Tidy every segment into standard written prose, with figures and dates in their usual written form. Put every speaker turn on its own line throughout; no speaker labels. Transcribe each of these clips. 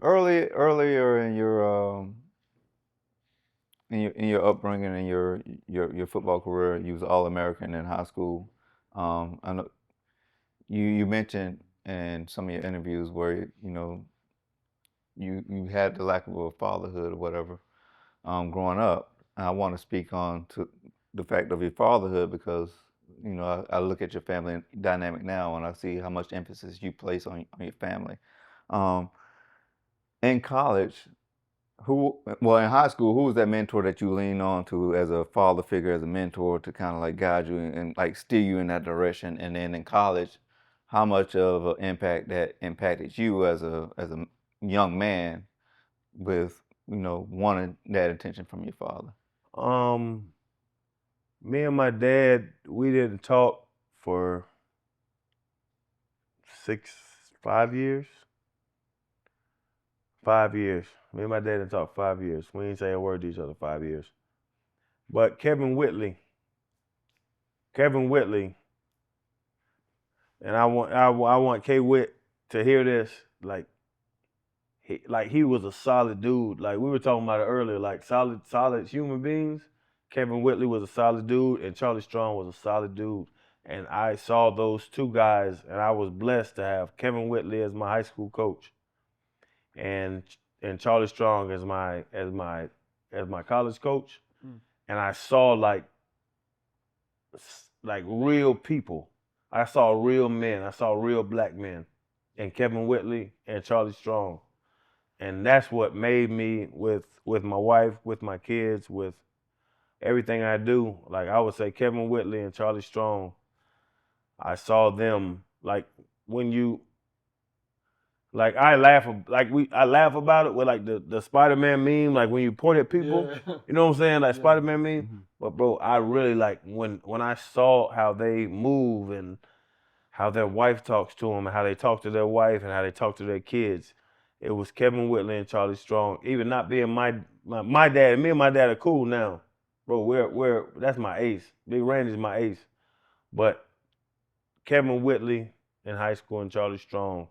Earlier in your upbringing and your football career, you was All-American in high school. I know you mentioned in some of your interviews where you had the lack of a fatherhood or whatever growing up. And I want to speak on to the fact of your fatherhood because I look at your family dynamic now and I see how much emphasis you place on your family. Um, in college, in high school, who was that mentor that you leaned on to as a father figure, as a mentor to kind of like guide you and like steer you in that direction? And then in college, how much of an impact that impacted you as a young man with wanting that attention from your father?
Me and my dad, we didn't talk for 5 years. 5 years. Me and my dad didn't talk 5 years. We ain't say a word to each other 5 years. But Kevin Whitley, and I want K Whit to hear this. He was a solid dude. Like we were talking about it earlier. Like solid human beings. Kevin Whitley was a solid dude, and Charlie Strong was a solid dude. And I saw those two guys, and I was blessed to have Kevin Whitley as my high school coach, and Charlie Strong as my college coach. And I saw like real people. I saw real men. I saw real black men, and Kevin Whitley and Charlie Strong. And that's what made me with my wife, with my kids, with everything I do. Like I would say Kevin Whitley and Charlie Strong, I saw them like when you like I laugh about it with like the Spider-Man meme, like when you point at people, you know what I'm saying? Like Spider-Man meme. Mm-hmm. But bro, I really like when I saw how they move and how their wife talks to them and how they talk to their wife and how they talk to their kids. It was Kevin Whitley and Charlie Strong. Even not being my dad, me and my dad are cool now. Bro, we're that's my ace. Big Randy's my ace. But Kevin Whitley in high school and Charlie Strong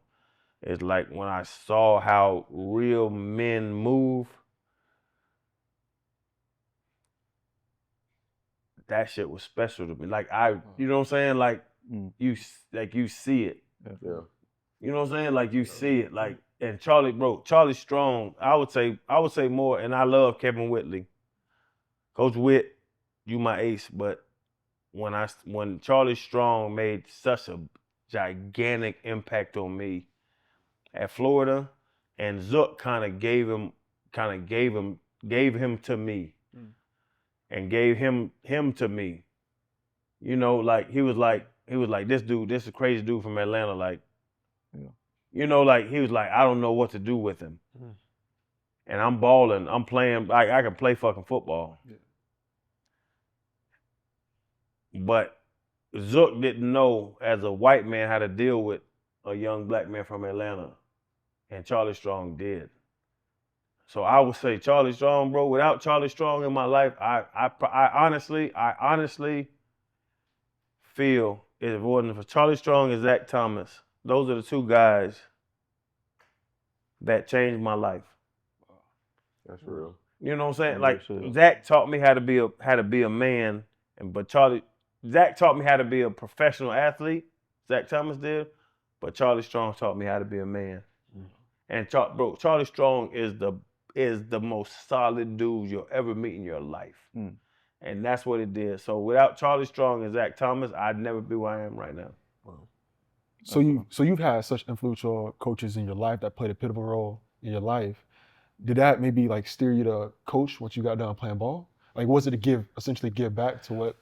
is like when I saw how real men move, that shit was special to me. Like you know what I'm saying? Like you see it. Yeah. You know what I'm saying? Like you see it. Like and Charlie Strong, I would say more, and I love Kevin Whitley. Coach Whit, you my ace, but when Charlie Strong made such a gigantic impact on me at Florida, and Zook kind of gave him to me, and gave him to me. You know, like he was like this dude, this is a crazy dude from Atlanta, like. Yeah. You know, like he was like, I don't know what to do with him. And I'm balling. I'm playing. I can play fucking football. Yeah. But Zook didn't know as a white man how to deal with a young black man from Atlanta. And Charlie Strong did. So I would say Charlie Strong, bro. Without Charlie Strong in my life, I honestly feel if it wasn't for Charlie Strong and Zach Thomas, those are the two guys that changed my life.
That's real.
You know what I'm saying? Like Zach taught me how to be a man, but Zach taught me how to be a professional athlete. Zach Thomas did, but Charlie Strong taught me how to be a man. And Charlie Strong is the most solid dude you'll ever meet in your life. And that's what it did. So without Charlie Strong and Zach Thomas, I'd never be where I am right now. Wow.
So you've had such influential coaches in your life that played a pivotal role in your life. Did that maybe like steer you to coach once you got done playing ball? Like was it to essentially give back to what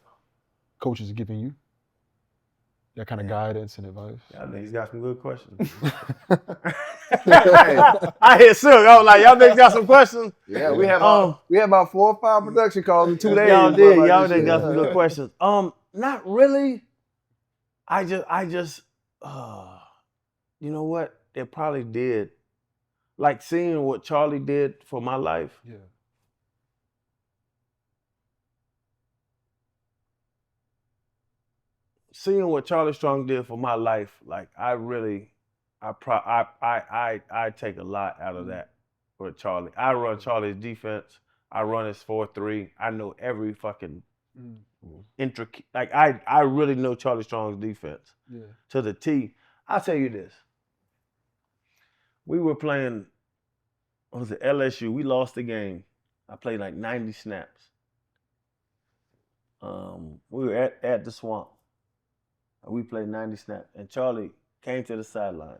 coaches are giving you? That kind of guidance and advice?
Y'all niggas got some good questions. I hear Silk. I was like, y'all niggas got some questions?
Yeah, we had about 4 or 5 production calls in 2 days.
Y'all did. Y'all niggas got some good questions. Not really. I just you know what? It probably did. Like seeing what Charlie did for my life. Yeah. Seeing what Charlie Strong did for my life, like I really I take a lot out of that with Charlie. I run Charlie's defense. I run his 4-3. I know every fucking intricate. Like I really know Charlie Strong's defense to the T. I'll tell you this. We were playing, what was it, LSU. We lost the game. I played like 90 snaps. We were at the Swamp. We played 90 snaps. And Charlie came to the sideline.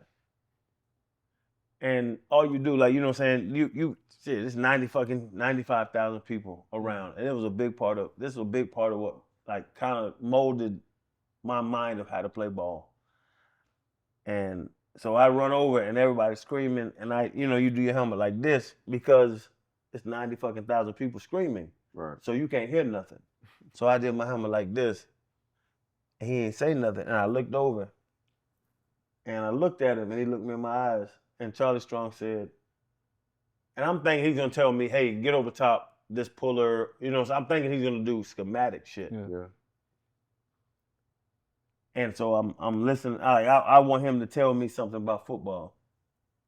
And all you do, like, you know what I'm saying? You shit, there's 95,000 people around. And this was a big part of what, like, kind of molded my mind of how to play ball. And so I run over and everybody's screaming, and you do your helmet like this because it's 90,000 people screaming.
Right.
So you can't hear nothing. So I did my helmet like this, and he ain't say nothing. And I looked over, and I looked at him, and he looked me in my eyes, and Charlie Strong said, and I'm thinking he's gonna tell me, hey, get over top this puller, so I'm thinking he's gonna do schematic shit.
Yeah.
And so I'm listening. I want him to tell me something about football,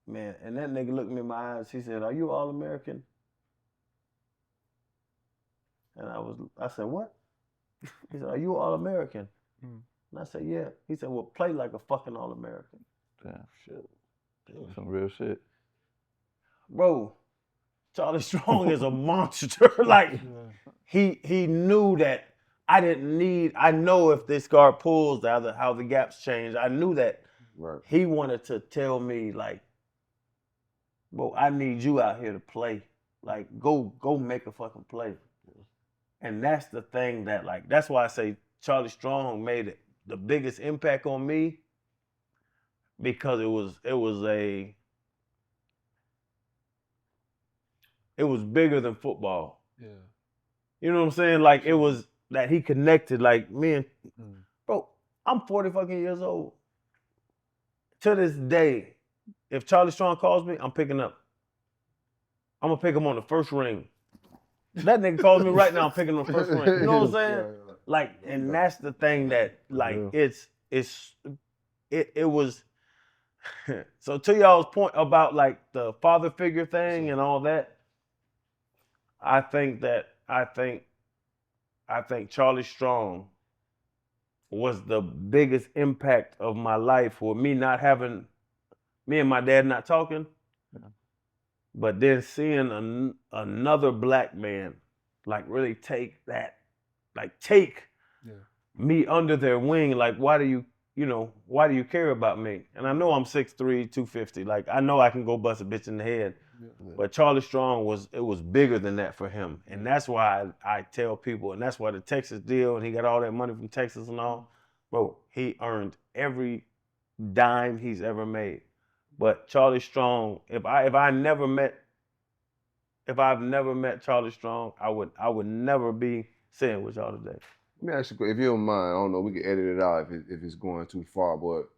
man. And that nigga looked me in my eyes. He said, "Are you All-American?" And I said, "What?" He said, "Are you All-American?" And I said, "Yeah." He said, "Well, play like a fucking All-American."
Damn, shit. Some real shit.
Bro, Charlie Strong is a monster. Like, he knew that I know if this guard pulls, how the gaps change. I knew that.
Right.
He wanted to tell me, like, bro, I need you out here to play. Like, go make a fucking play. And that's the thing that, like, that's why I say Charlie Strong made the biggest impact on me, because it was bigger than football.
Yeah.
You know what I'm saying? Like, it was that he connected, like, me and, bro, I'm 40 fucking years old. To this day, if Charlie Strong calls me, I'm picking up. I'm going to pick him on the first ring. That nigga calls me right now, I'm picking him on the first ring. You know what I'm saying?
Yeah.
Like, and that's the thing that, like, it was, so to y'all's point about, like, the father figure thing and all that, I think Charlie Strong was the biggest impact of my life for me and my dad not talking, but then seeing another black man, like, really take me under their wing. Like, why do you care about me? And I know I'm 6'3", 250. Like, I know I can go bust a bitch in the head. But Charlie Strong was bigger than that for him. And that's why I tell people, and that's why the Texas deal, and he got all that money from Texas and all, bro, he earned every dime he's ever made. But Charlie Strong, if I've never met Charlie Strong, I would never be sitting with y'all today.
Let me ask you, if you don't mind, I don't know, we can edit it out if it's going too far, but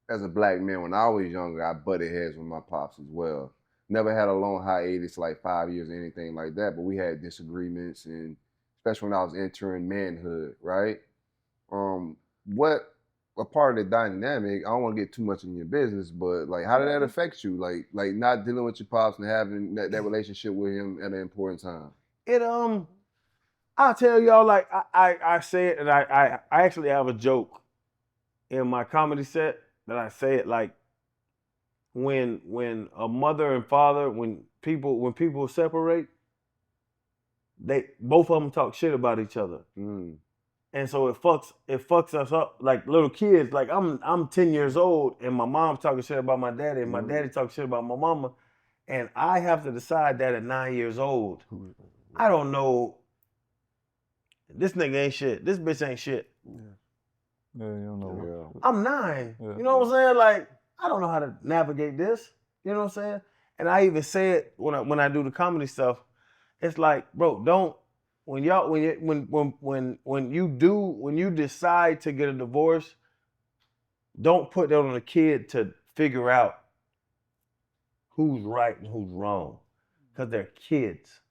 as a black man, when I was younger, I butted heads with my pops as well. Never had a long hiatus, like 5 years or anything like that, but we had disagreements, and especially when I was entering manhood, right? What a part of the dynamic, I don't want to get too much in your business, but, like, how did that affect you? Like not dealing with your pops and having that relationship with him at an important time?
I'll tell y'all, like, I say it, and I actually have a joke in my comedy set that I say it, like, when a mother and father, when people separate, both of them talk shit about each other. And so it fucks us up, like little kids. Like, I'm 10 years old, and my mom talking shit about my daddy, and my daddy talking shit about my mama, and I have to decide that at 9 years old. I don't know. This nigga ain't shit. This bitch ain't shit.
Yeah, you don't know.
I'm 9.
Yeah.
You know what I'm saying? Like, I don't know how to navigate this. You know what I'm saying? And I even say it when I do the comedy stuff. It's like, bro, don't when you decide to get a divorce, don't put that on the kid to figure out who's right and who's wrong, because they're kids.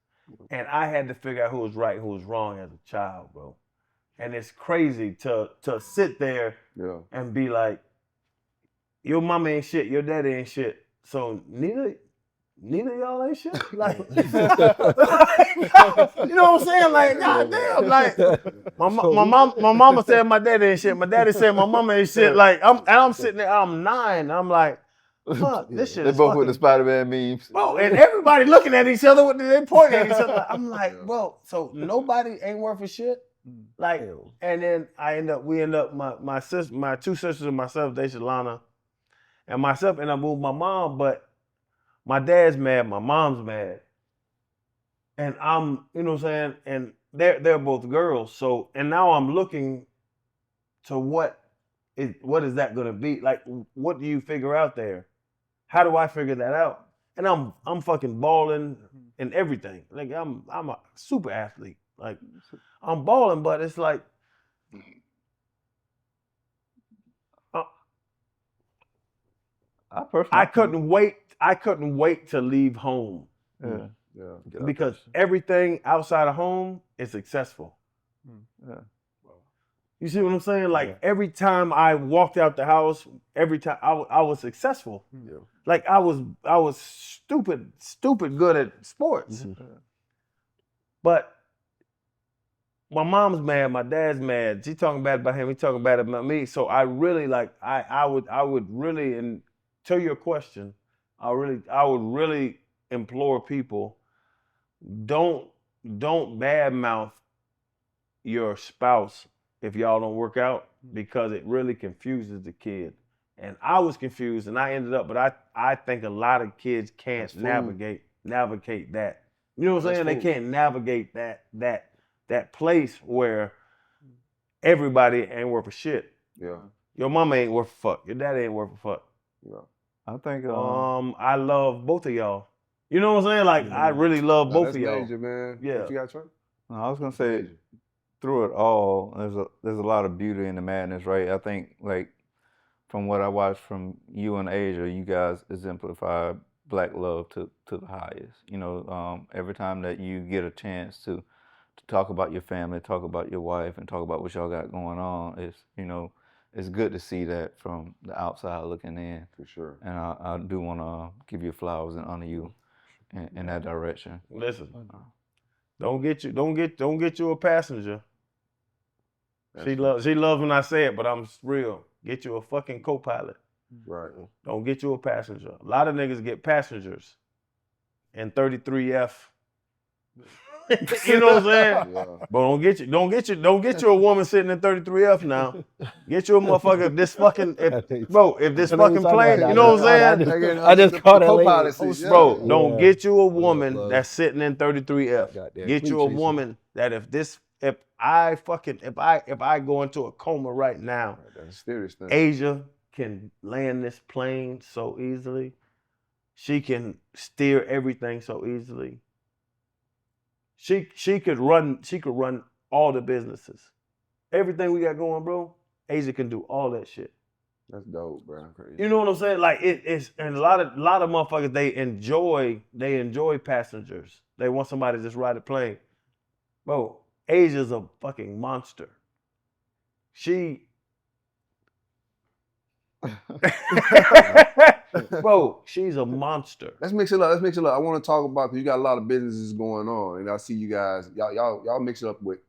And I had to figure out who was right and who was wrong as a child, bro. And it's crazy to sit there and be like, your mama ain't shit, your daddy ain't shit. So neither of y'all ain't shit. Like, you know what I'm saying? Like, goddamn, like my mama said my daddy ain't shit. My daddy said my mama ain't shit. Like, I'm sitting there, I'm 9. I'm like, fuck, this shit
They
is
both
fucking...
with the Spider-Man memes.
Bro, and everybody looking at each other, they pointing at each other. I'm like, bro, so nobody ain't worth a shit? Like, and then we end up, my sister, my 2 sisters and myself, Desi, Lana, and myself end up moving my mom, but my dad's mad, my mom's mad. And I'm, you know what I'm saying? And they're both girls. So, and now I'm looking to what is that gonna be? Like, what do you figure out there? How do I figure that out? And I'm fucking balling and everything. Like, I'm a super athlete. Like, I'm balling, but it's like, I couldn't wait to leave home.
Yeah.
Because everything outside of home is successful.
Yeah.
You see what I'm saying? Like, every time I walked out the house, every time I was successful.
Yeah.
Like, I was stupid good at sports. But my mom's mad, my dad's mad. She talking bad about him, he talking bad about me. So I really, like, I would really, and to your question, I would really implore people, don't badmouth your spouse if y'all don't work out, because it really confuses the kid. And I was confused, and I ended up, but I think a lot of kids can't navigate that. You know what I'm saying? They can't navigate that place where everybody ain't worth a shit.
Yeah.
Your mama ain't worth a fuck. Your daddy ain't worth a fuck.
Yeah.
I think
I love both of y'all. You know what I'm saying? Like, I really love both of y'all.
Major, man.
Yeah.
What you got, Trey?
I was gonna say, through it all, there's a lot of beauty in the madness, right? I think, like, from what I watched from you and Asia, you guys exemplify Black love to the highest. You know, every time that you get a chance to talk about your family, talk about your wife, and talk about what y'all got going on, it's good to see that from the outside looking in.
For sure.
And I do want to give you flowers and honor you in that direction.
Listen, don't get you a passenger. She loves when I say it, but I'm real. Get you a fucking co-pilot.
Right.
Don't get you a passenger. A lot of niggas get passengers in 33F. You know what I'm saying?
Yeah.
But don't get you a woman sitting in 33F now. Get you a motherfucker. If this fucking plane, you know what I'm saying?
I just caught it.
Bro, don't get you a woman that's sitting in 33F. Get you a woman that if I go into a coma right now,
That's a serious thing.
Asia can land this plane so easily. She can steer everything so easily. She could run all the businesses. Everything we got going, bro, Asia can do all that shit.
That's dope, bro. Crazy.
You know what I'm saying? Like, it's and a lot of motherfuckers, they enjoy passengers. They want somebody to just ride a plane. Bro, Asia's a fucking monster. Bro, she's a monster.
Let's mix it up. I want to talk about, because you got a lot of businesses going on, and I see you guys, y'all mix it up with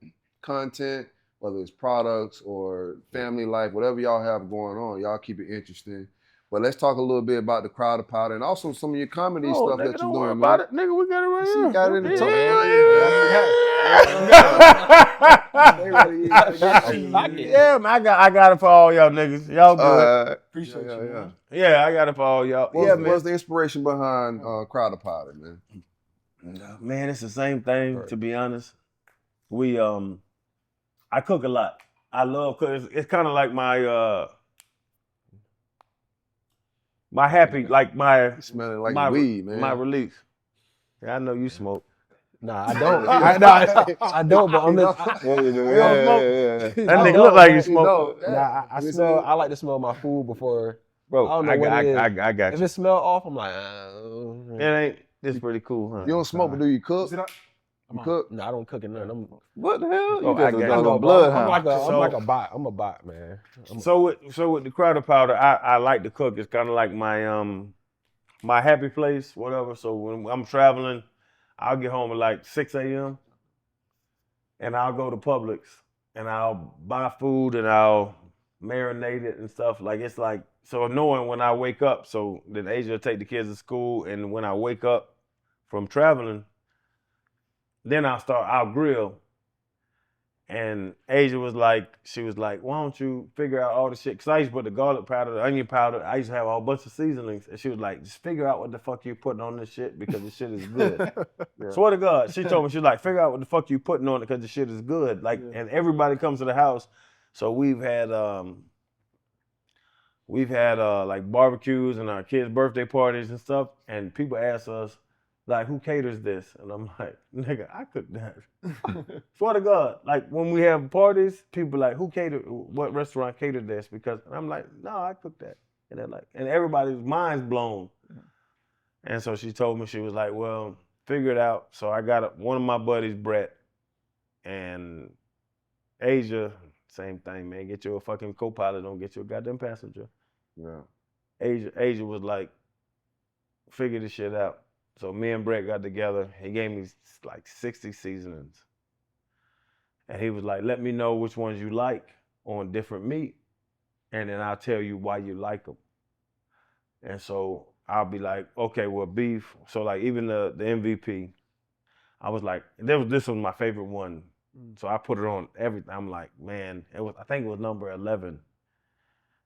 content, whether it's products or family life, whatever y'all have going on. Y'all keep it interesting. But let's talk a little bit about the Crowder Powder and also some of your comedy stuff that you're doing, man.
It. Nigga, we got it right
You
here.
got it in the top.
Yeah, man, I got it for all y'all niggas. Y'all good.
Appreciate you, man.
Yeah, I got it for all y'all.
What's the inspiration behind Crowder Powder, man?
Man, it's the same thing, to be honest. I cook a lot. I love cooking. It's kind of like my happy, like my
Smelling like weed, man.
my release. Yeah, I know you smoke.
Nah, I don't. I don't, but I'm just.
That nigga look like you smoke.
Nah, I smell. I like to smell my food before.
Bro,
I don't know what it is.
I got
If
you.
it smell off, I'm like,
It ain't. This pretty cool, huh?
You don't smoke, but do you cook? You cook?
No, I don't cook in nothing.
What the hell? You
Oh, I
just a
got
dog
you.
on blood,
I'm
huh?
like a bot. I'm a bot, man.
So with the Crowder powder, I like to cook. It's kind of like my happy place, whatever. So when I'm traveling, I'll get home at like 6 a.m. and I'll go to Publix and I'll buy food and I'll marinate it and stuff. Like it's like, so knowing when I wake up, so then Asia will take the kids to school, and when I wake up from traveling, then I'll grill. And Asia was like, why don't you figure out all the shit? Because I used to put the garlic powder, the onion powder. I used to have a whole bunch of seasonings. And she was like, just figure out what the fuck you putting on this shit because this shit is good. Swear to God. She told me, she was like, figure out what the fuck you putting on it because the shit is good. Like, and everybody comes to the house. So we've had like barbecues and our kids' birthday parties and stuff. And people ask us, like, who caters this? And I'm like, nigga, I cook that. Swear to God. Like, when we have parties, people like, what restaurant catered this? Because, and I'm like, no, I cook that. And they're like, and everybody's mind's blown. And so she told me, she was like, well, figure it out. So I got one of my buddies, Brett, and Asia, same thing, man. Get you a fucking co-pilot, don't get you a goddamn passenger.
Yeah.
Asia was like, figure this shit out. So me and Brett got together. He gave me like 60 seasonings. And he was like, let me know which ones you like on different meat, and then I'll tell you why you like them. And so I'll be like, okay, well, beef. So like even the MVP, I was like, this was my favorite one. So I put it on everything. I'm like, man, I think it was number 11.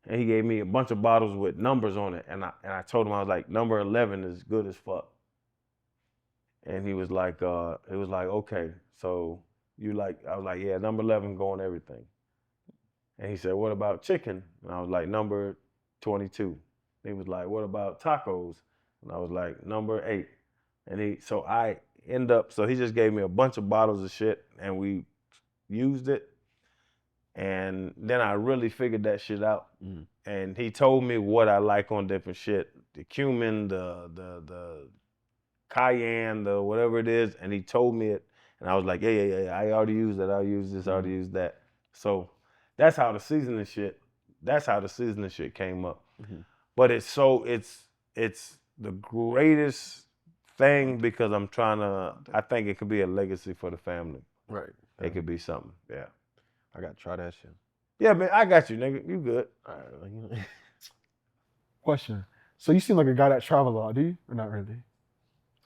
And he gave me a bunch of bottles with numbers on it. And I told him, I was like, number 11 is good as fuck. And he was like, okay, so you like, I was like, yeah, number 11 go on everything. And he said, what about chicken? And I was like, number 22. He was like, what about tacos? And I was like, number 8. And so he just gave me a bunch of bottles of shit and we used it. And then I really figured that shit out. Mm. And he told me what I like on different shit. The cumin, the cayenne, the whatever it is, and he told me it, and I was like, yeah, I already used that, I'll use this, I already used that. So that's how the seasoning shit came up. Mm-hmm. But it's the greatest thing because I think it could be a legacy for the family.
Right.
It could be something, yeah.
I gotta try that shit.
Yeah, man, I got you, nigga, you good.
All right.
Question. So you seem like a guy that travel a lot, do you? Or not really?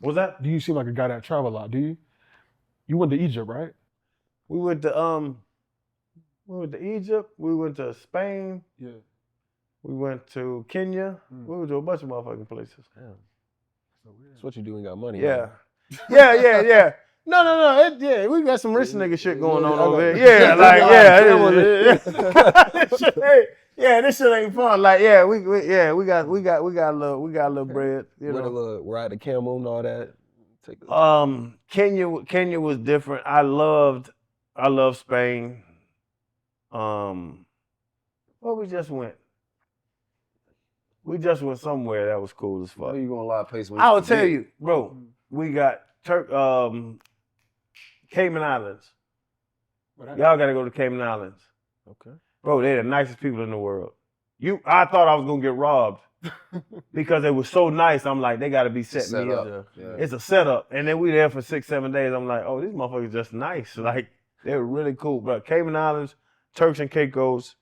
What's that?
Do you seem like a guy that travel a lot? Do you? You went to Egypt, right?
We went to Egypt. We went to Spain.
Yeah.
We went to Kenya. We went to a bunch of motherfucking places.
Damn. That's what you do when you got money.
Yeah. Yeah. No. We got some rich nigga shit going on over here. Yeah, like this shit ain't fun. Like, we got a little bread. You know,
ride the camel and all that.
Kenya was different. I loved Spain. Well, we just went somewhere that was cool as fuck.
You going a lot of places.
I will tell you, bro. We got Cayman Islands. Y'all gotta go to Cayman Islands.
Okay.
Bro, they're the nicest people in the world. I thought I was gonna get robbed because it was so nice. I'm like, they gotta be setting me up. Yeah. It's a setup. And then we there for 6-7 days. I'm like, oh, these motherfuckers just nice. Like, they were really cool. But Cayman Islands, Turks and Caicos,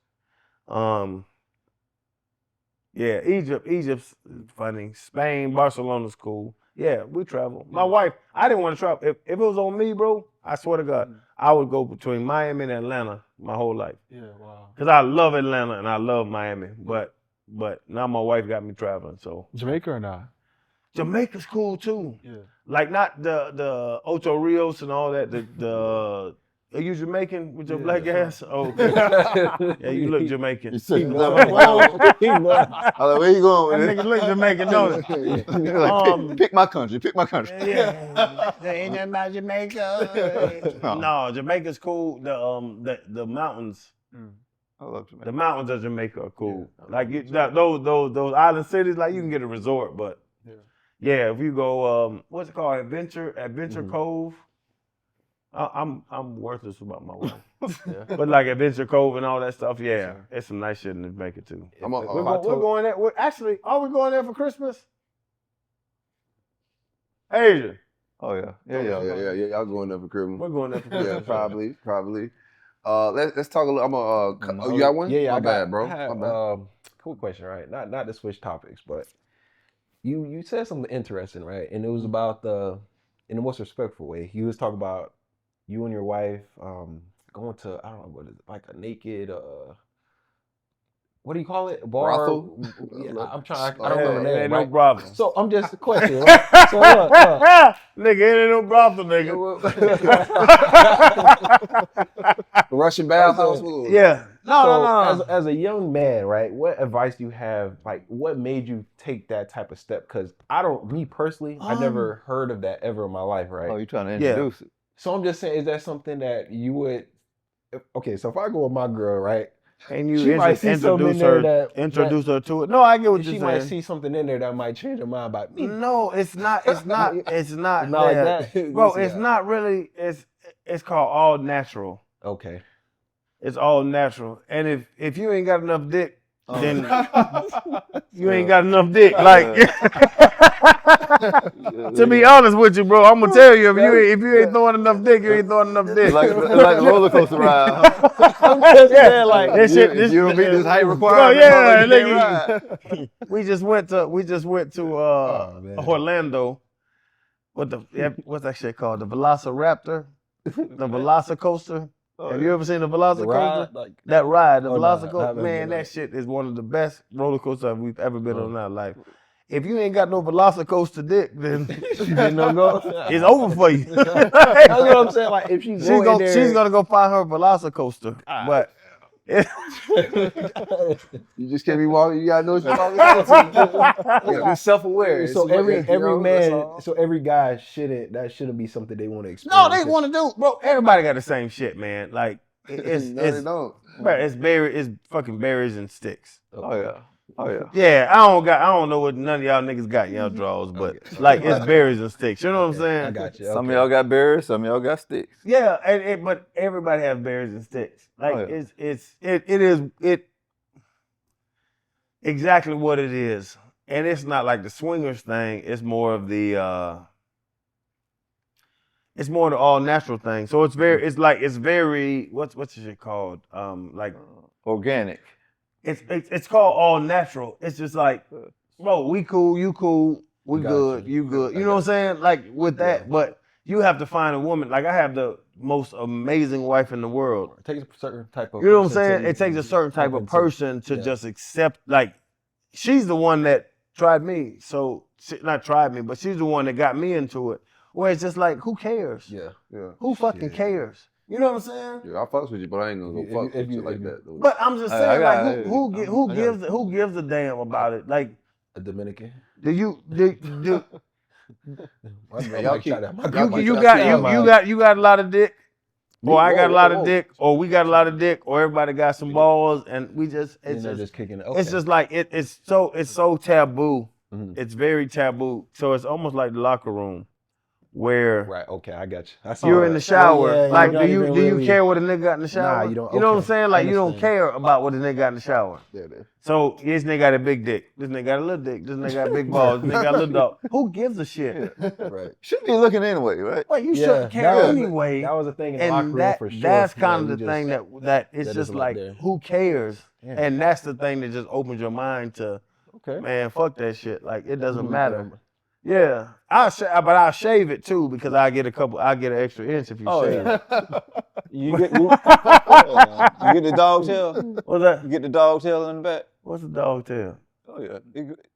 Egypt's funny. Spain, Barcelona's cool. Yeah, we travel. My wife, I didn't want to travel. If it was on me, bro, I swear to God, I would go between Miami and Atlanta my whole life.
Yeah, wow.
Because I love Atlanta and I love Miami. But now my wife got me traveling, so.
Jamaica or not?
Jamaica's cool too.
Yeah.
Like not the Ocho Rios and all that, are you Jamaican with your black ass? Oh, okay. Yeah, you look Jamaican.
You said, where you going with
that nigga look Jamaican, don't it?
Pick my country.
Yeah. Ain't nothing about Jamaica. No, Jamaica's cool. The mountains.
I love Jamaica.
The mountains of Jamaica are cool. Yeah. Like those island cities, like you can get a resort, but yeah, if you go, what's it called, Adventure Cove. I'm worthless about my wife.
Yeah.
But like Adventure Cove and all that stuff, yeah, it's some nice shit in the making too. We're going there. Actually, are we going there for Christmas? Asia.
Oh yeah.
Yeah. Y'all going up for Christmas?
We're going there for Christmas.
Yeah, probably. Let's talk a little. You got one?
Yeah,
My
I got,
bad, bro.
I had,
My bad.
Cool question, right? Not to switch topics, but you said something interesting, right? And it was about in the most respectful way. You was talking about you and your wife going to, I don't know what is it, like a naked what do you call it? Bar?
Brothel?
Yeah, I'm trying. I don't remember the name.
Ain't
Right?
no brothel.
So I'm just a question. Right? So look.
Nigga, it ain't no brothel, nigga.
Russian bathhouse?
Yeah.
No. As a young man, right? What advice do you have? Like, what made you take that type of step? Because me personally, I never heard of that ever in my life, right?
Oh, you trying to introduce it?
So I'm just saying, is that something that you would? Okay, so if I go with my girl, right?
And you
She might see something in there that
introduce her to it. No, I get what you're
she
saying.
might see something in there that might change her mind about me.
No, it's not. It's not. It's not
Not like that.
Bro, it's not really. It's called all natural.
Okay.
It's all natural. And if you ain't got enough dick, then you ain't got enough dick. Like, to be honest with you, bro, I'm gonna tell you, if you ain't throwing enough dick, you ain't throwing enough dick.
Like a roller coaster ride.
I'm just saying, like,
this shit.
You don't meet this height
Bro,
requirement.
yeah,
you can't ride.
we just went to Orlando. What's that shit called? The Velociraptor, the Velocicoaster. Have you ever seen the Velocicoaster? That ride, the Velocicoaster. Man, that shit is one of the best roller coasters we've ever been on in our life. If you ain't got no Velocicoaster dick, then it's over for you.
That's what I'm saying. Like, if she's
gonna go find her Velocicoaster, but.
You just can't be walking. You gotta know what you're talking about. You gotta be self-aware.
So every guy shouldn't be something they want to experience.
No, they want to do, bro. Everybody got the same shit, man. Like
they don't.
Bro, it's fucking berries and sticks.
Oh yeah.
Yeah, I don't know what none of y'all niggas got in y'all drawers, but like it's berries and sticks. You know what I'm saying?
I got you.
Some of y'all got berries, some of y'all got sticks.
Yeah, but everybody has berries and sticks. Like it is exactly what it is, and it's not like the swingers thing. It's more of the all natural thing. So it's very what's this shit called?
Organic.
It's called all natural. It's just like, bro, we cool, you cool, we good, you good. You know what I'm saying? Like with that, but you have to find a woman. Like I have the most amazing wife in the world.
It takes a certain type of.
You know what I'm saying? It takes a certain type of person to just accept. Like she's the one that tried me. So not tried me, but she's the one that got me into it. Where it's just like, who cares?
Yeah.
Who fucking cares? You know what I'm saying?
Yeah, I fucks with you, but I ain't gonna go fuck with you like that. Though.
But I'm just saying, who gives a damn about it? Like
a Dominican.
Do you
Y'all keep,
you got a lot of dick, or I got a lot of dick, or we got a lot of dick, or everybody got some balls, and we just
just kicking it. Okay.
It's just like it's so taboo. Mm-hmm. It's very taboo. So it's almost like the locker room. Where
okay, I got you.
You're in the shower. Like, do you care what a nigga got in the shower?
Nah, you don't.
You know what I'm saying? Like, you don't care about what a nigga got in the shower.
Yeah,
so this nigga got a big dick. This nigga got a little dick. This nigga got big balls. This nigga got a little dog. Who gives a shit?
Right.
Should be looking anyway, right?
Well, you shouldn't care anyway.
That was the thing in the locker room for sure.
That's kind of the thing that it's just like, who cares? Yeah. And that's the thing that just opens your mind to, man, fuck that shit. Like, it doesn't matter. Yeah, but I'll shave it too because I get an extra inch if you shave it.
You get the dog tail.
What's that?
You get the dog tail in the back.
What's the dog tail?
Oh yeah,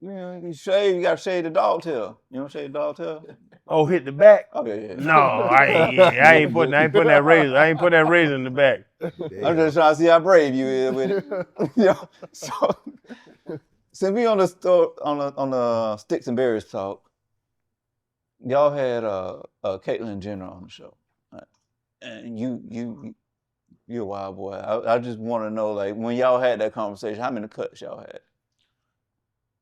you shave. You gotta shave the dog tail. You don't shave the dog tail.
Oh, hit the back.
Oh yeah.
No, I ain't putting that razor. I ain't putting that razor in the back.
I'm just trying to see how brave you is with it. So since we on the sticks and berries talk. Y'all had Caitlyn Jenner on the show, right? And you're a wild boy. I just want to know, like, when y'all had that conversation, how many cuts y'all had?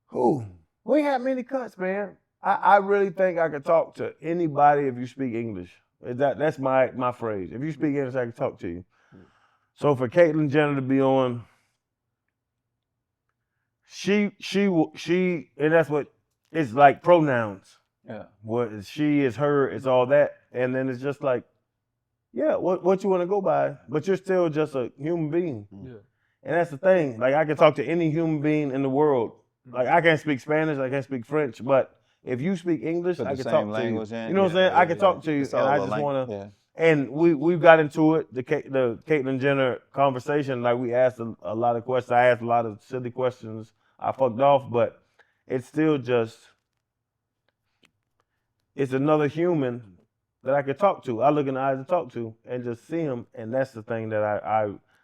Who? We had many cuts, man. I really think I could talk to anybody if you speak English. That's my phrase. If you speak English, I can talk to you. So for Caitlyn Jenner to be on, she, and that's what it's like pronouns.
Yeah.
What is she, is her, it's all that, and then it's just like, yeah, what you want to go by, but you're still just a human being.
Yeah.
And that's the thing. Like I can talk to any human being in the world. Like I can't speak Spanish, I can't speak French, but if you speak English,
Put
I
the
can
same
talk to you.
language in.
You know what I'm saying? I can talk to you,
It's
and
all
I
a
just
lang-
want to.
yeah.
And we got into it, the Caitlyn Jenner conversation. Like we asked a lot of questions. I asked a lot of silly questions. I fucked off, but it's still just, it's another human that I could talk to. I look in the eyes and talk to, and just see him. And that's the thing that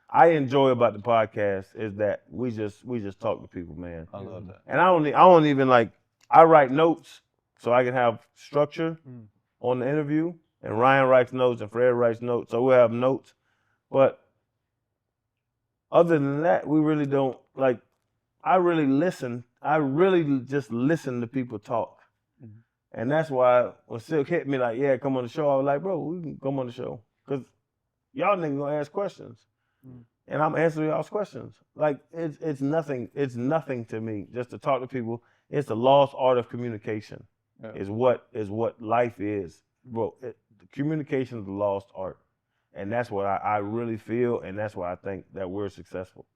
I enjoy about the podcast is that we just talk to people, man.
I love that.
And I don't even like, I write notes so I can have structure on the interview. And Ryan writes notes and Fred writes notes, so we'll have notes. But other than that, we really don't, like, I really listen. I really just listen to people talk. And that's why when Silk hit me like, yeah, come on the show, I was like, bro, we can come on the show. Because y'all niggas gonna ask questions. And I'm answering y'all's questions. Like, it's nothing to me just to talk to people. It's the lost art of communication is what life is. Bro, communication is the lost art. And that's what I really feel, and that's why I think that we're successful.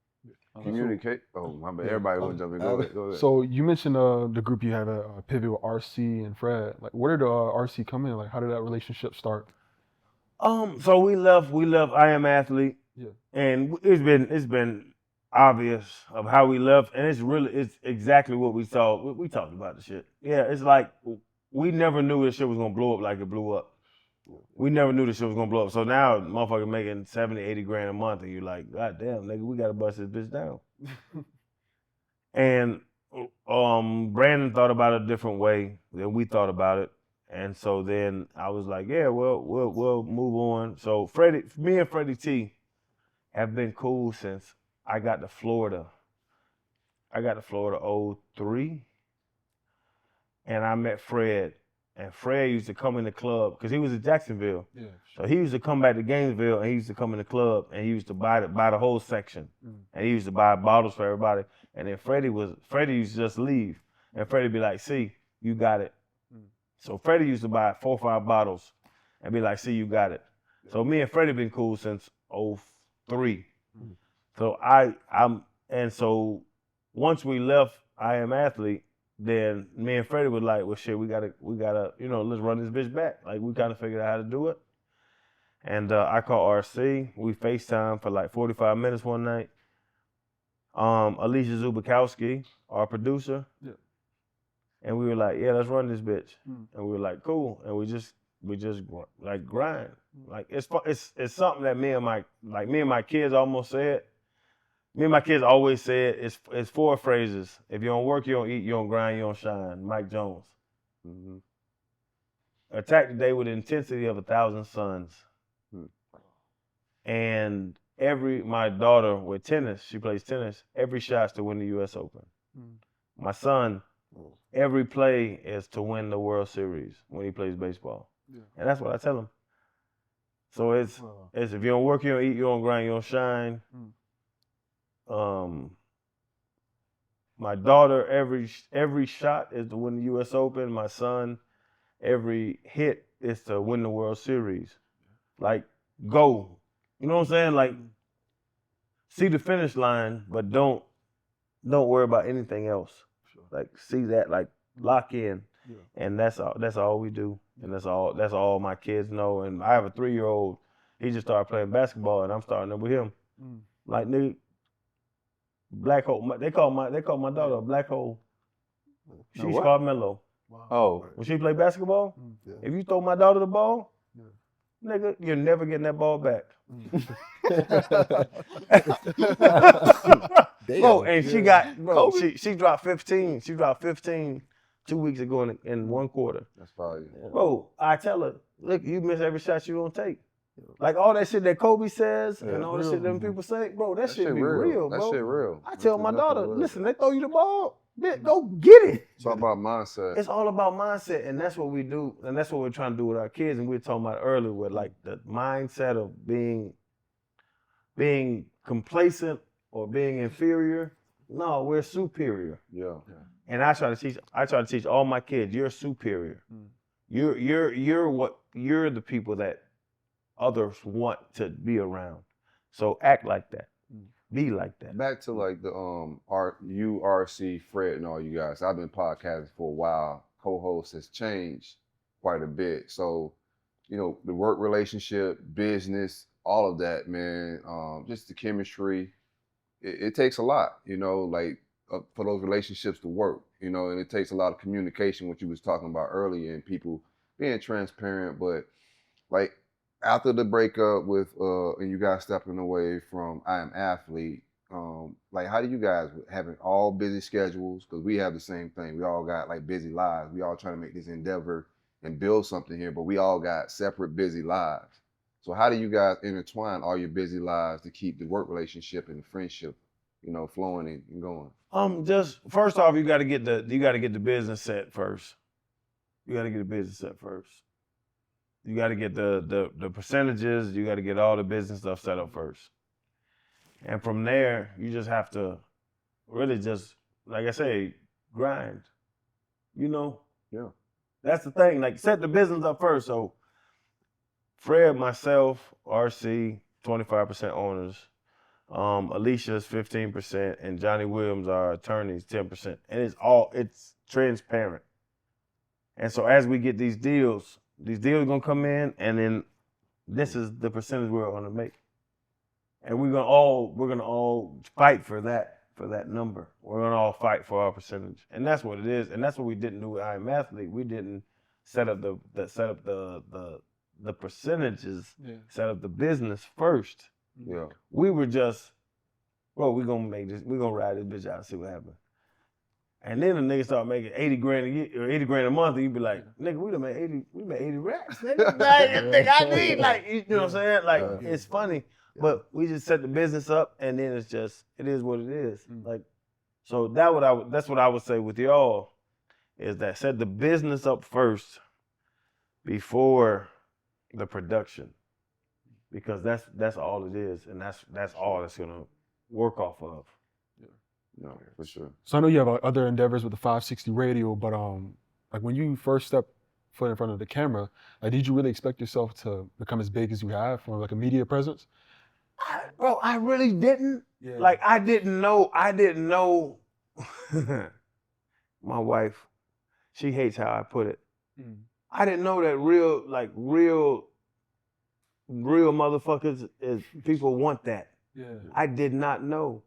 Communicate. Oh, my bad. Everybody want to jump in. Go ahead.
So you mentioned the group you have at Pivot with RC and Fred. Like, where did RC come in? Like, how did that relationship start?
So we left I Am Athlete.
Yeah.
And it's been obvious of how we left, and it's exactly what we saw. We talked about the shit. Yeah, it's like we never knew this shit was gonna blow up like it blew up. We never knew this shit was gonna blow up. So now motherfucker making 70, 80 grand a month, and you're like, God damn, nigga, we gotta bust this bitch down. And Brandon thought about it a different way than we thought about it. And so then I was like, yeah, well, we'll move on. So me and Freddie T have been cool since I got to Florida. I got to Florida 03, and I met Fred. And Fred used to come in the club because he was in Jacksonville.
Yeah.
So he used to come back to Gainesville, and he used to come in the club, and he used to buy the whole section. And he used to buy bottles for everybody. And then Freddie used to just leave. And Freddie be like, see, you got it. So Freddie used to buy 4 or 5 bottles and be like, see, you got it. So me and Freddie been cool since 03. So so once we left I Am Athlete, then me and Freddie was like, well, shit, we gotta, let's run this bitch back. Like, we kind of figured out how to do it. And I called RC. We FaceTime for like 45 minutes one night. Alicia Zubakowski, our producer. Yeah. And we were like, yeah, let's run this bitch. And we were like, cool. And we just like grind. Like it's something that me and my kids almost said. Me and my kids always said it's 4 phrases. If you don't work, you don't eat, you don't grind, you don't shine. Mike Jones. Attack the day with the intensity of 1,000 suns. And my daughter with tennis, she plays tennis, every shot's to win the US Open. My son, every play is to win the World Series when he plays baseball. Yeah. And that's what I tell him. So it's if you don't work, you don't eat, you don't grind, you don't shine. My daughter, every shot is to win the US Open. My son, every hit is to win the World Series. Like, go. You know what I'm saying? Like, see the finish line, but don't worry about anything else. Like, see that, like, lock in. Yeah. And that's all we do. And that's all my kids know. And I have a 3-year-old. He just started playing basketball, and I'm starting with him. Like, nigga, black hole. They call my daughter a black hole. She's called Mellow.
Wow. Oh.
When she play basketball, if you throw my daughter the ball, nigga, you're never getting that ball back. Bro, and she dropped 15. She dropped 15 2 weeks ago in one quarter.
That's probably.
Bro, I tell her, look, you miss every shot you don't take. Like all that shit that Kobe says and all that shit them people say, bro, that shit be real, bro.
That shit real.
I tell my daughter, listen, they throw you the ball, Go get it.
It's all about mindset.
It's all about mindset, and that's what we do, and that's what we're trying to do with our kids. And we were talking about earlier with like the mindset of being complacent or being inferior. No, we're superior.
Yeah.
And I try to teach all my kids, you're superior. You're the people that others want to be around. So act like that. Be like that.
Back to like the RC, Fred, and all you guys. I've been podcasting for a while. Co-host has changed quite a bit. So, you know, the work relationship, business, all of that, man. Just the chemistry. It takes a lot, you know, like for those relationships to work, you know, and it takes a lot of communication, what you was talking about earlier, and people being transparent. But like after the breakup with and you guys stepping away from I Am Athlete, like how do you guys having all busy schedules? Because we have the same thing. We all got like busy lives. We all trying to make this endeavor and build something here, but we all got separate busy lives. So how do you guys intertwine all your busy lives to keep the work relationship and the friendship, you know, flowing and going?
Just first off, you got to get the business set first. You got to get the business set first. You got to get the percentages. You got to get all the business stuff set up first. And from there, you just have to really just, like I say, grind. You know?
Yeah.
That's the thing. Like, set the business up first. So, Fred, myself, RC, 25% owners. Alicia's 15%, and Johnny Williams, our attorneys, 10%. And it's transparent. And so as we get these deals are gonna come in, and then this is the percentage we're gonna make. And we're gonna all fight for that number. We're gonna all fight for our percentage. And that's what it is. And that's what we didn't do with I Am Athlete. We didn't set up the percentages, set up the business first.
Yeah.
We were just, bro, we're gonna ride this bitch out and see what happens. And then the nigga start making 80 grand a year or 80 grand a month, and you be like, nigga, we made 80 racks, nigga. Like, I need, like, you know what I'm saying? Like, it's funny. But we just set the business up, and then it is what it is. Like, so that's what I would say with y'all, is that set the business up first before the production. Because that's all it is, and that's all that's gonna work off of.
No, for sure.
So I know you have other endeavors with the 560 radio, but like when you first stepped foot in front of the camera, like did you really expect yourself to become as big as you have from like a media presence?
I really didn't.
Yeah.
Like I didn't know. My wife, she hates how I put it. I didn't know that real motherfuckers is people want that.
Yeah.
I did not know.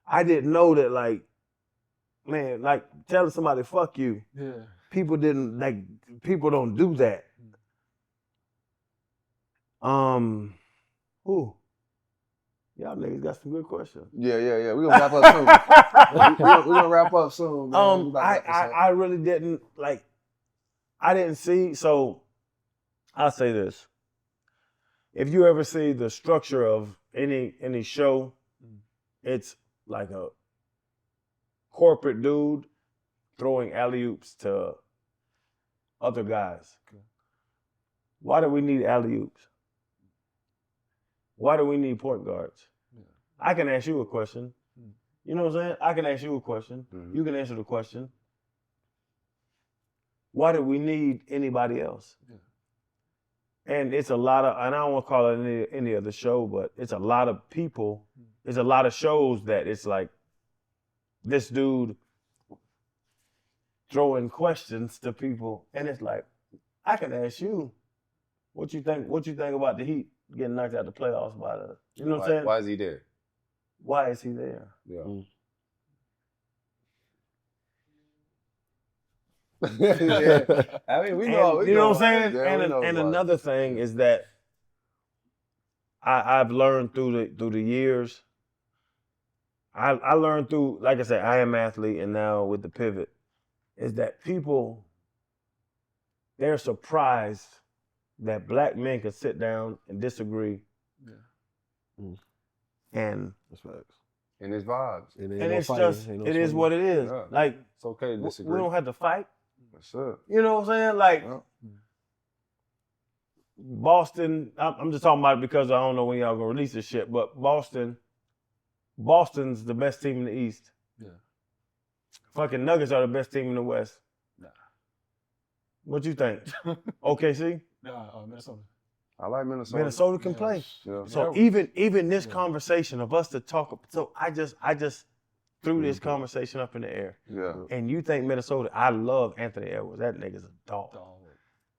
I didn't know that, like, man, like telling somebody fuck you.
Yeah.
People don't do that. Ooh. Y'all niggas got some good questions.
Yeah. We're gonna wrap up soon. We're gonna wrap up soon, man.
I really didn't, like, I didn't see, so I'll say this. If you ever see the structure of any show, it's like a corporate dude throwing alley-oops to other guys. Why do we need alley-oops? Why do we need point guards? I can ask you a question. You know what I'm saying? I can ask you a question. You can answer the question. Why do we need anybody else? And it's a lot of, and I don't want to call it any other show, but it's a lot of people. There's a lot of shows that it's like this dude throwing questions to people, and it's like, I can ask you, what you think about the Heat getting knocked out the playoffs by the, you know what I'm saying?
Why is he there?
Why is he there?
Yeah.
Yeah. I mean, we know.
You know what I'm saying?
Yeah, we know
and
about
another thing is that I've learned through the years. I learned through, like I said, I Am Athlete, and now with the pivot, is that people, they're surprised that black men can sit down and disagree.
Mm.
And
That's facts.
And it's vibes.
And
And it's just, it is what it is.
Yeah.
Like,
It's okay to
we
disagree.
don't have to fight.
That's it.
You know what I'm saying? Like,
Yeah.
Boston, I'm just talking about it because I don't know when y'all gonna release this shit, but Boston's the best team in the East.
Yeah.
Fucking Nuggets are the best team in the West.
Nah.
What you think? OKC?
Nah, Minnesota.
I like Minnesota.
Minnesota can play.
Yeah.
So
Yeah.
even this
Yeah.
conversation of us to talk, so I just threw this conversation up in the air.
Yeah.
And you think Minnesota, I love Anthony Edwards. That nigga's a dog.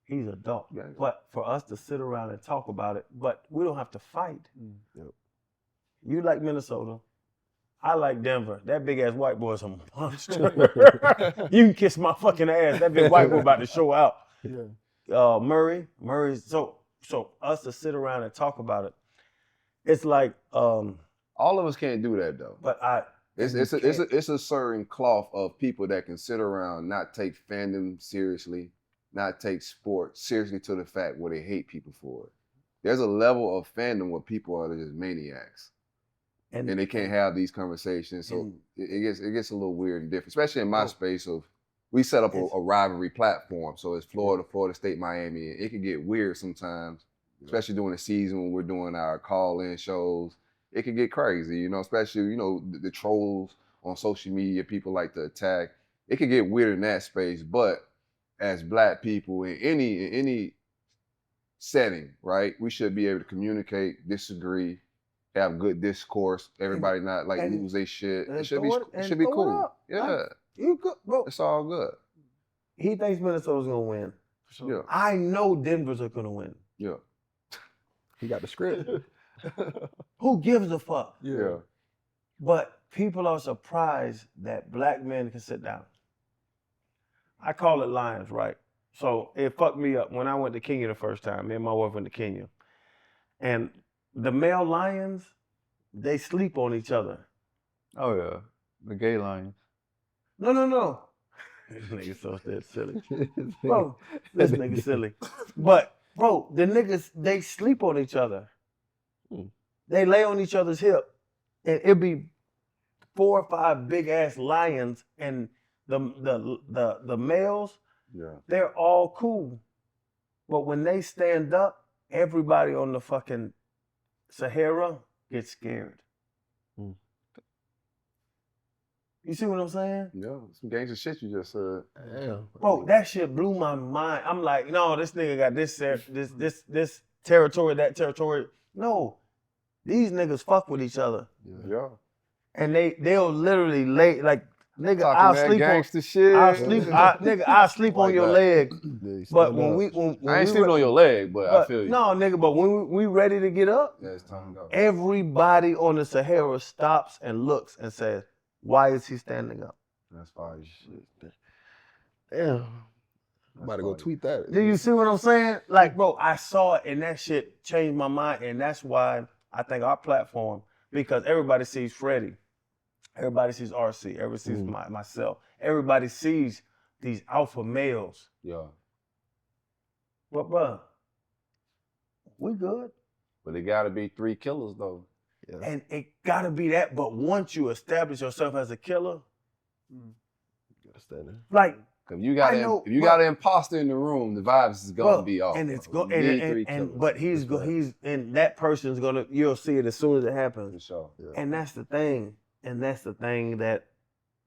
He's a dog.
Yeah.
But for us to sit around and talk about it, but we don't have to fight.
Yep.
You like Minnesota. I like Denver. That big ass white boy's a monster. You can kiss my fucking ass. That big white boy about to show out.
Yeah.
Murray's so us to sit around and talk about it. It's like
All of us can't do that though.
but
It's a certain cloth of people that can sit around, not take fandom seriously, not take sport seriously to the fact where they hate people for it. There's a level of fandom where people are just maniacs. And they can't have these conversations. So it gets a little weird and different, especially in my space of we set up a rivalry platform. So it's Florida State, Miami. And it can get weird sometimes, especially during the season when we're doing our call-in shows. It can get crazy, you know, especially, you know, the trolls on social media, people like to attack. It can get weird in that space, but as Black people in any setting, right, we should be able to communicate, disagree, have good discourse. Everybody not like lose their shit. It should be cool. Yeah,
you good, bro.
it's all good.
He thinks Minnesota's gonna win.
Yeah,
I know Denver's are gonna win.
yeah,
He got the script.
Who gives a fuck?
yeah.
But people are surprised that Black men can sit down. I call it lions, right? So it fucked me up when I went to Kenya the first time. Me and my wife went to Kenya. And the male lions, they sleep on each other.
Oh yeah, the gay lions.
No. This nigga so dead silly. Bro, this nigga silly. But, bro, the niggas, they sleep on each other. They lay on each other's hip. And it'd be 4 or 5 big ass lions, and the males, they're all cool. But when they stand up, everybody on the fucking Sahara gets scared. You see what I'm saying?
Yeah, some gangster shit you just said.
Damn.
Bro, that shit blew my mind. I'm like, no, this nigga got this territory, that territory. No, these niggas fuck with each other.
Yeah.
And they'll literally lay, like, nigga,
Talking
I'll
that
sleep on,
gangster shit.
I'll sleep on your leg. But when we
I ain't sleeping on your leg, but I feel you.
No, nigga, but when we ready to get up,
Yeah, it's time to go.
everybody on the Sahara stops and looks and says, why is he standing up?
That's fire shit.
Damn.
I'm about to go tweet that.
Do you see what I'm saying? Like, bro, I saw it and that shit changed my mind. And that's why I think our platform, because everybody sees Freddie. Everybody sees RC. Everybody sees myself. Everybody sees these alpha males.
Yeah.
But, bro, we good.
But it gotta be 3 killers though.
And it gotta be that. But once you establish yourself as a killer, like,
Cause you got an imposter in the room, the vibes is gonna be off.
And it's
bro.
going
You need 3 killers.
but he's and that person's gonna, you'll see it as soon as it happens.
For sure. Yeah.
And that's the thing. And that's the thing that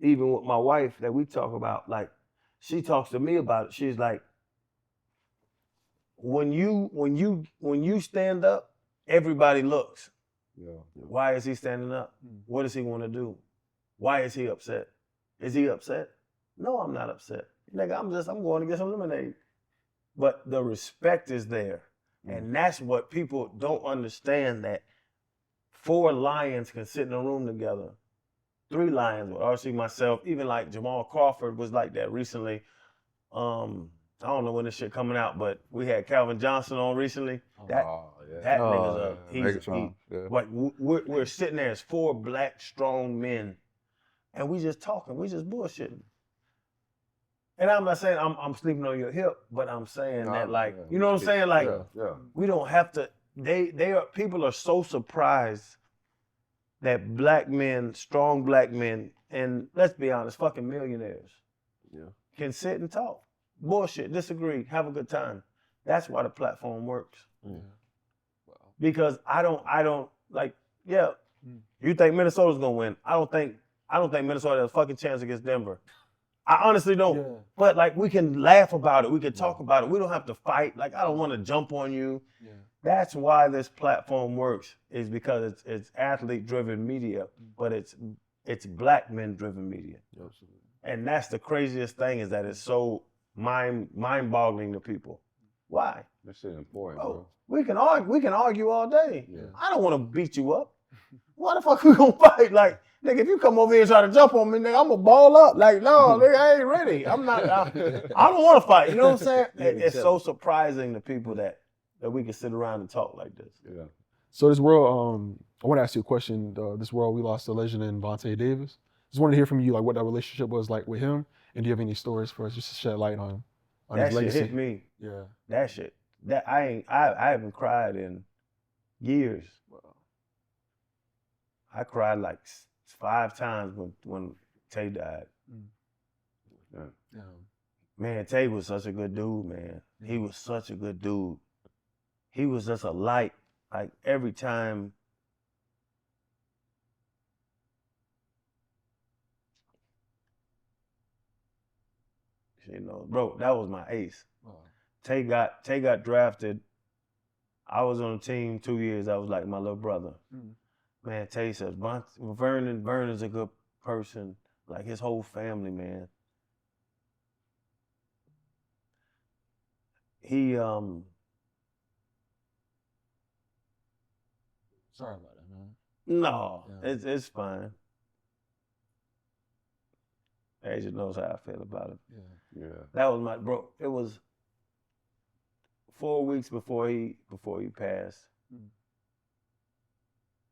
even with my wife that we talk about, like, she talks to me about it. She's like, when you stand up, everybody looks.
Yeah.
Why is he standing up? What does he want to do? Why is he upset? Is he upset? No, I'm not upset. Nigga, I'm going to get some lemonade. But the respect is there. And that's what people don't understand, that 4 lions can sit in a room together. 3 lions with RC, myself, even like Jamal Crawford was like that recently. I don't know when this shit coming out, but we had Calvin Johnson on recently. That nigga's like we're sitting there as 4 black strong men, and we just talking, we just bullshitting. And I'm not saying I'm sleeping on your hip, but I'm saying that, like, you know what I'm saying? Like, we don't have to. People are so surprised that black men, strong black men, and let's be honest, fucking millionaires, can sit and talk, bullshit, disagree, have a good time. That's why the platform works. Because I don't like, you think Minnesota's gonna win? I don't think Minnesota has a fucking chance against Denver. I honestly don't.
Yeah.
But like, we can laugh about it. We can talk about it. We don't have to fight. Like, I don't want to jump on you.
Yeah.
That's why this platform works, is because it's athlete-driven media, but it's black men-driven media.
Absolutely.
And that's the craziest thing, is that it's so mind-boggling to people. Why?
That shit important,
Oh,
bro.
we can argue all day.
Yeah.
I don't want to beat you up. Why the fuck we gonna fight? Like, nigga, if you come over here and try to jump on me, nigga, I'm gonna ball up. Like, no, nigga, I ain't ready. I don't want to fight. You know what I'm saying? It's so surprising to people that we can sit around and talk like this.
Yeah.
So this world, I want to ask you a question. This world, we lost a legend in Vontae Davis. Just wanted to hear from you, like, what that relationship was like with him, and do you have any stories for us just to shed light on
That
his
shit
legacy?
hit me.
Yeah.
That shit. That I haven't cried in years. I cried like 5 times when Tay died.
Yeah.
Man, Tay was such a good dude, man. He was such a good dude. He was just a light. Like, every time bro, that was my ace. Tay got drafted. I was on the team 2 years. I was like my little brother. Man, Tay says, Vernon's a good person. Like, his whole family, man. He
Sorry about that, man.
no,
Yeah.
it's fine. Agent knows how I feel about it.
Yeah.
Yeah.
That was my bro. It was 4 weeks before he passed.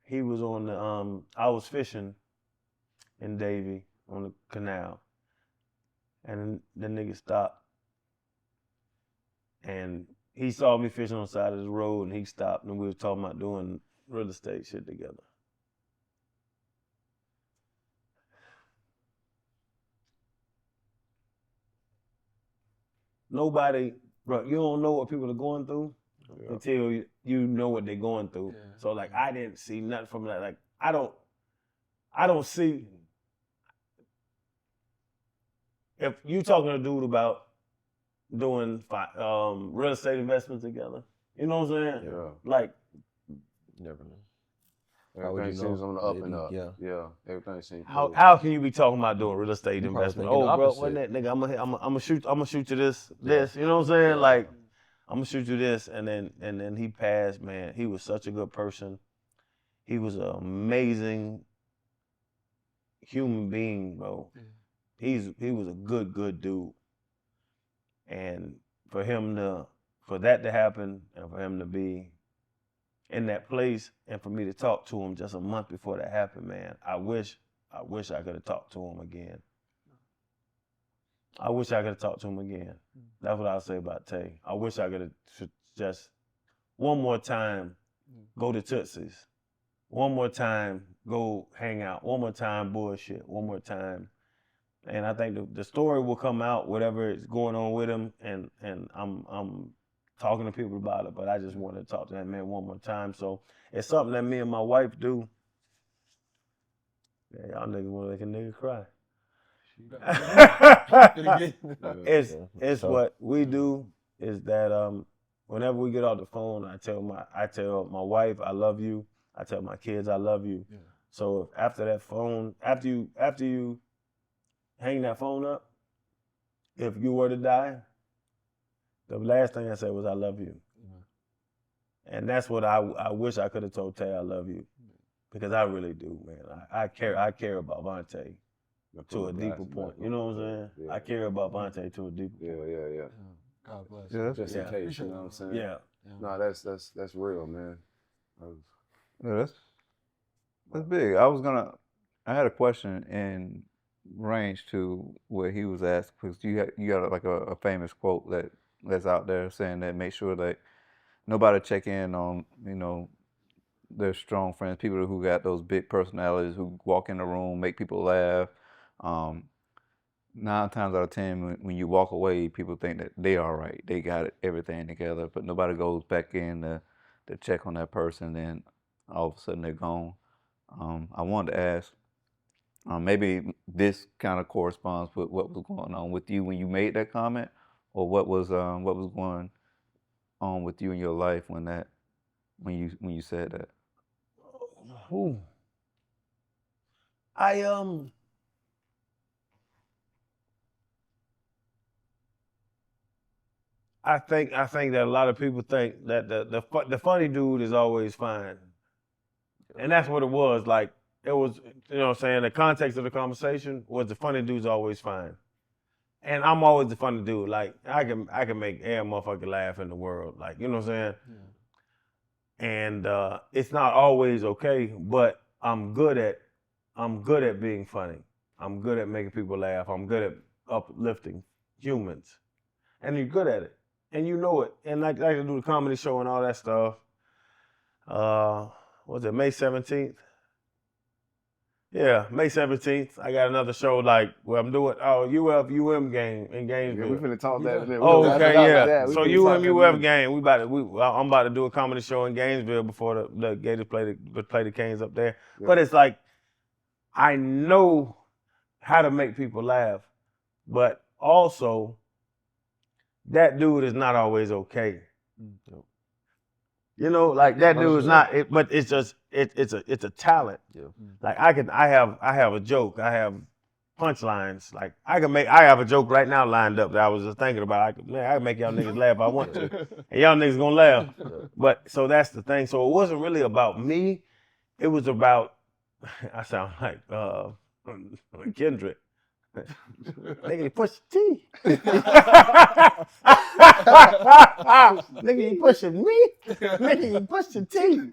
He was on the I was fishing in Davie on the canal, and the nigga stopped, and he saw me fishing on the side of the road, and he stopped, and we were talking about doing real estate shit together. Nobody, bro, you don't know what people are going through until you know what they're going through.
Yeah.
So, like, I didn't see nothing from that. Like, I don't see, if you talking to a dude about doing real estate investments together, you know what I'm saying?
Yeah.
Like,
Never know. How would
Everything
you know?
seems on the up and
Maybe,
up.
yeah.
Yeah. Everything seems
how can you be talking about doing real estate
You probably
investment?
thinking the
Oh, bro,
opposite.
wasn't that nigga? I'm gonna shoot you this. You know what I'm saying? Like, I'm gonna shoot you this, and then he passed. Man, he was such a good person. He was an amazing human being, bro. He was a good dude. And for that to happen, and for him to be in that place, and for me to talk to him just a month before that happened, man, I wish I could have talked to him again. I wish I could have talked to him again. That's what I'll say about Tay. I wish I could have just one more time go to Tootsie's. One more time go hang out. One more time bullshit. One more time. And I think the story will come out, whatever is going on with him, and I'm talking to people about it, but I just wanted to talk to that man one more time. So it's something that me and my wife do. Yeah, y'all niggas want to make a nigga cry. It's what we do is that whenever we get off the phone, I tell my wife I love you. I tell my kids I love you.
Yeah.
So if after you hang that phone up, if you were to die, the last thing I said was I love you. And that's what I wish I could have told Tay I love you, because I really do, man. I care about Vontae to a deeper point. You know what I'm saying?
Yeah.
I care about Vontae to a deeper point.
Yeah.
God bless.
Yeah,
Just in case, you know what I'm saying?
Yeah.
No, that's real, man.
Yeah, that's big. I had a question in range to where he was asked, because you got like a famous quote that's out there saying that make sure that nobody check in on they're strong friends, people who got those big personalities who walk in the room, make people laugh. 9 times out of 10, when you walk away, people think that they all right, they got everything together, but nobody goes back in to check on that person. Then all of a sudden they're gone. I wanted to ask, maybe this kind of corresponds with what was going on with you when you made that comment, or what was going on with you in your life when you said that.
Ooh. I think that a lot of people think that the funny dude is always fine, and that's what it was. Like it was, you know what I'm saying. The context of the conversation was the funny dude's always fine, and I'm always the funny dude. Like I can make every motherfucker laugh in the world. Like you know what I'm saying. Yeah. And it's not always okay, but I'm good at being funny. I'm good at making people laugh. I'm good at uplifting humans, and you're good at it. And you know it. And like I do the comedy show and all that stuff. Was it May 17th? Yeah, May 17th. I got another show where I'm doing UF-UM game in Gainesville.
Yeah, we finna talk that.
Oh, okay, yeah. So UM-UF game. I'm about to do a comedy show in Gainesville before the Gators play the Canes up there. Yeah. But it's like I know how to make people laugh, but also that dude is not always okay. You know, like that dude is not. But it's just it's a talent. Yeah. Like I have a joke. I have punchlines. Like I have a joke right now lined up that I was just thinking about. I can make y'all niggas laugh if I want to, and y'all niggas gonna laugh. Yeah. But so that's the thing. So it wasn't really about me. It was about. I sound like Kendrick. Nigga, you push T. Nigga, you pushing me? Nigga, you pushing T.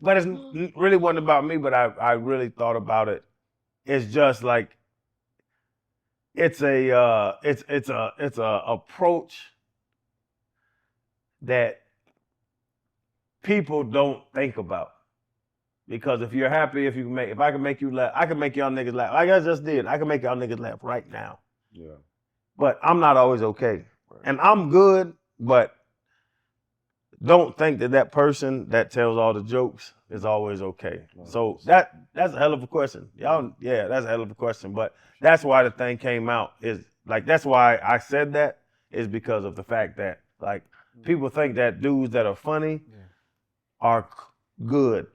But it really wasn't about me, but I really thought about it. It's just like it's a approach that people don't think about. Because if you're happy, if I can make you laugh, I can make y'all niggas laugh. Like I just did. I can make y'all niggas laugh right now. Yeah. But I'm not always okay. Right. And I'm good, but don't think that person that tells all the jokes is always okay. Right. So that's a hell of a question. Y'all, yeah, that's a hell of a question. But that's why the thing came out is like, that's why I said that is because of the fact that like people think that dudes that are funny are good.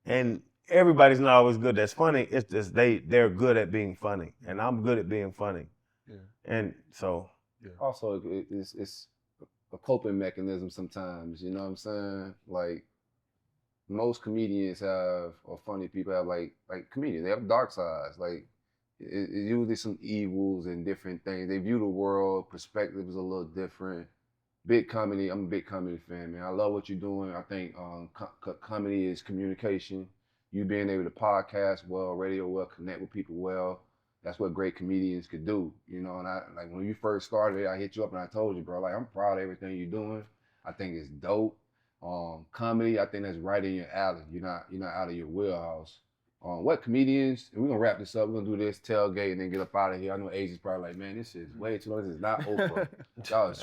And everybody's not always good that's funny. It's just they're good at being funny. And I'm good at being funny. Yeah. And so
also it's a coping mechanism sometimes, you know what I'm saying? Like most comedians or funny people have like comedians, they have dark sides. Like it's usually some evils and different things. They view the world, perspective is a little different. Big comedy. I'm a big comedy fan, man. I love what you're doing. I think comedy is communication. You being able to podcast well, radio well, connect with people well. That's what great comedians could do, you know. And I like when you first started, I hit you up and I told you, bro, like I'm proud of everything you're doing. I think it's dope. Comedy, I think that's right in your alley. You're not out of your wheelhouse. What comedians, and we're gonna wrap this up, we're gonna do this tailgate and then get up out of here. I know Asia's probably like, man, this is way too long. This is not over. Y'all is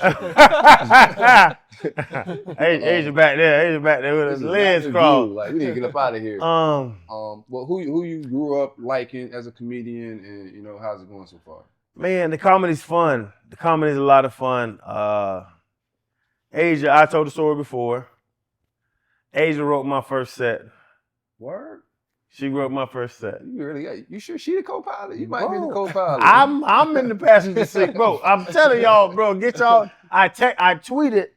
Asia back there with his legs crossed.
Like we need to get up out of here. Well, who you grew up liking as a comedian, and you know, how's it going so far?
Man, the comedy's fun. The comedy's a lot of fun. Asia, I told the story before. Asia wrote my first set.
Word?
She wrote my first set.
You sure she the co-pilot? You might be the co-pilot.
I'm in the passenger seat, bro. I'm telling y'all, bro. Get y'all. I tweeted.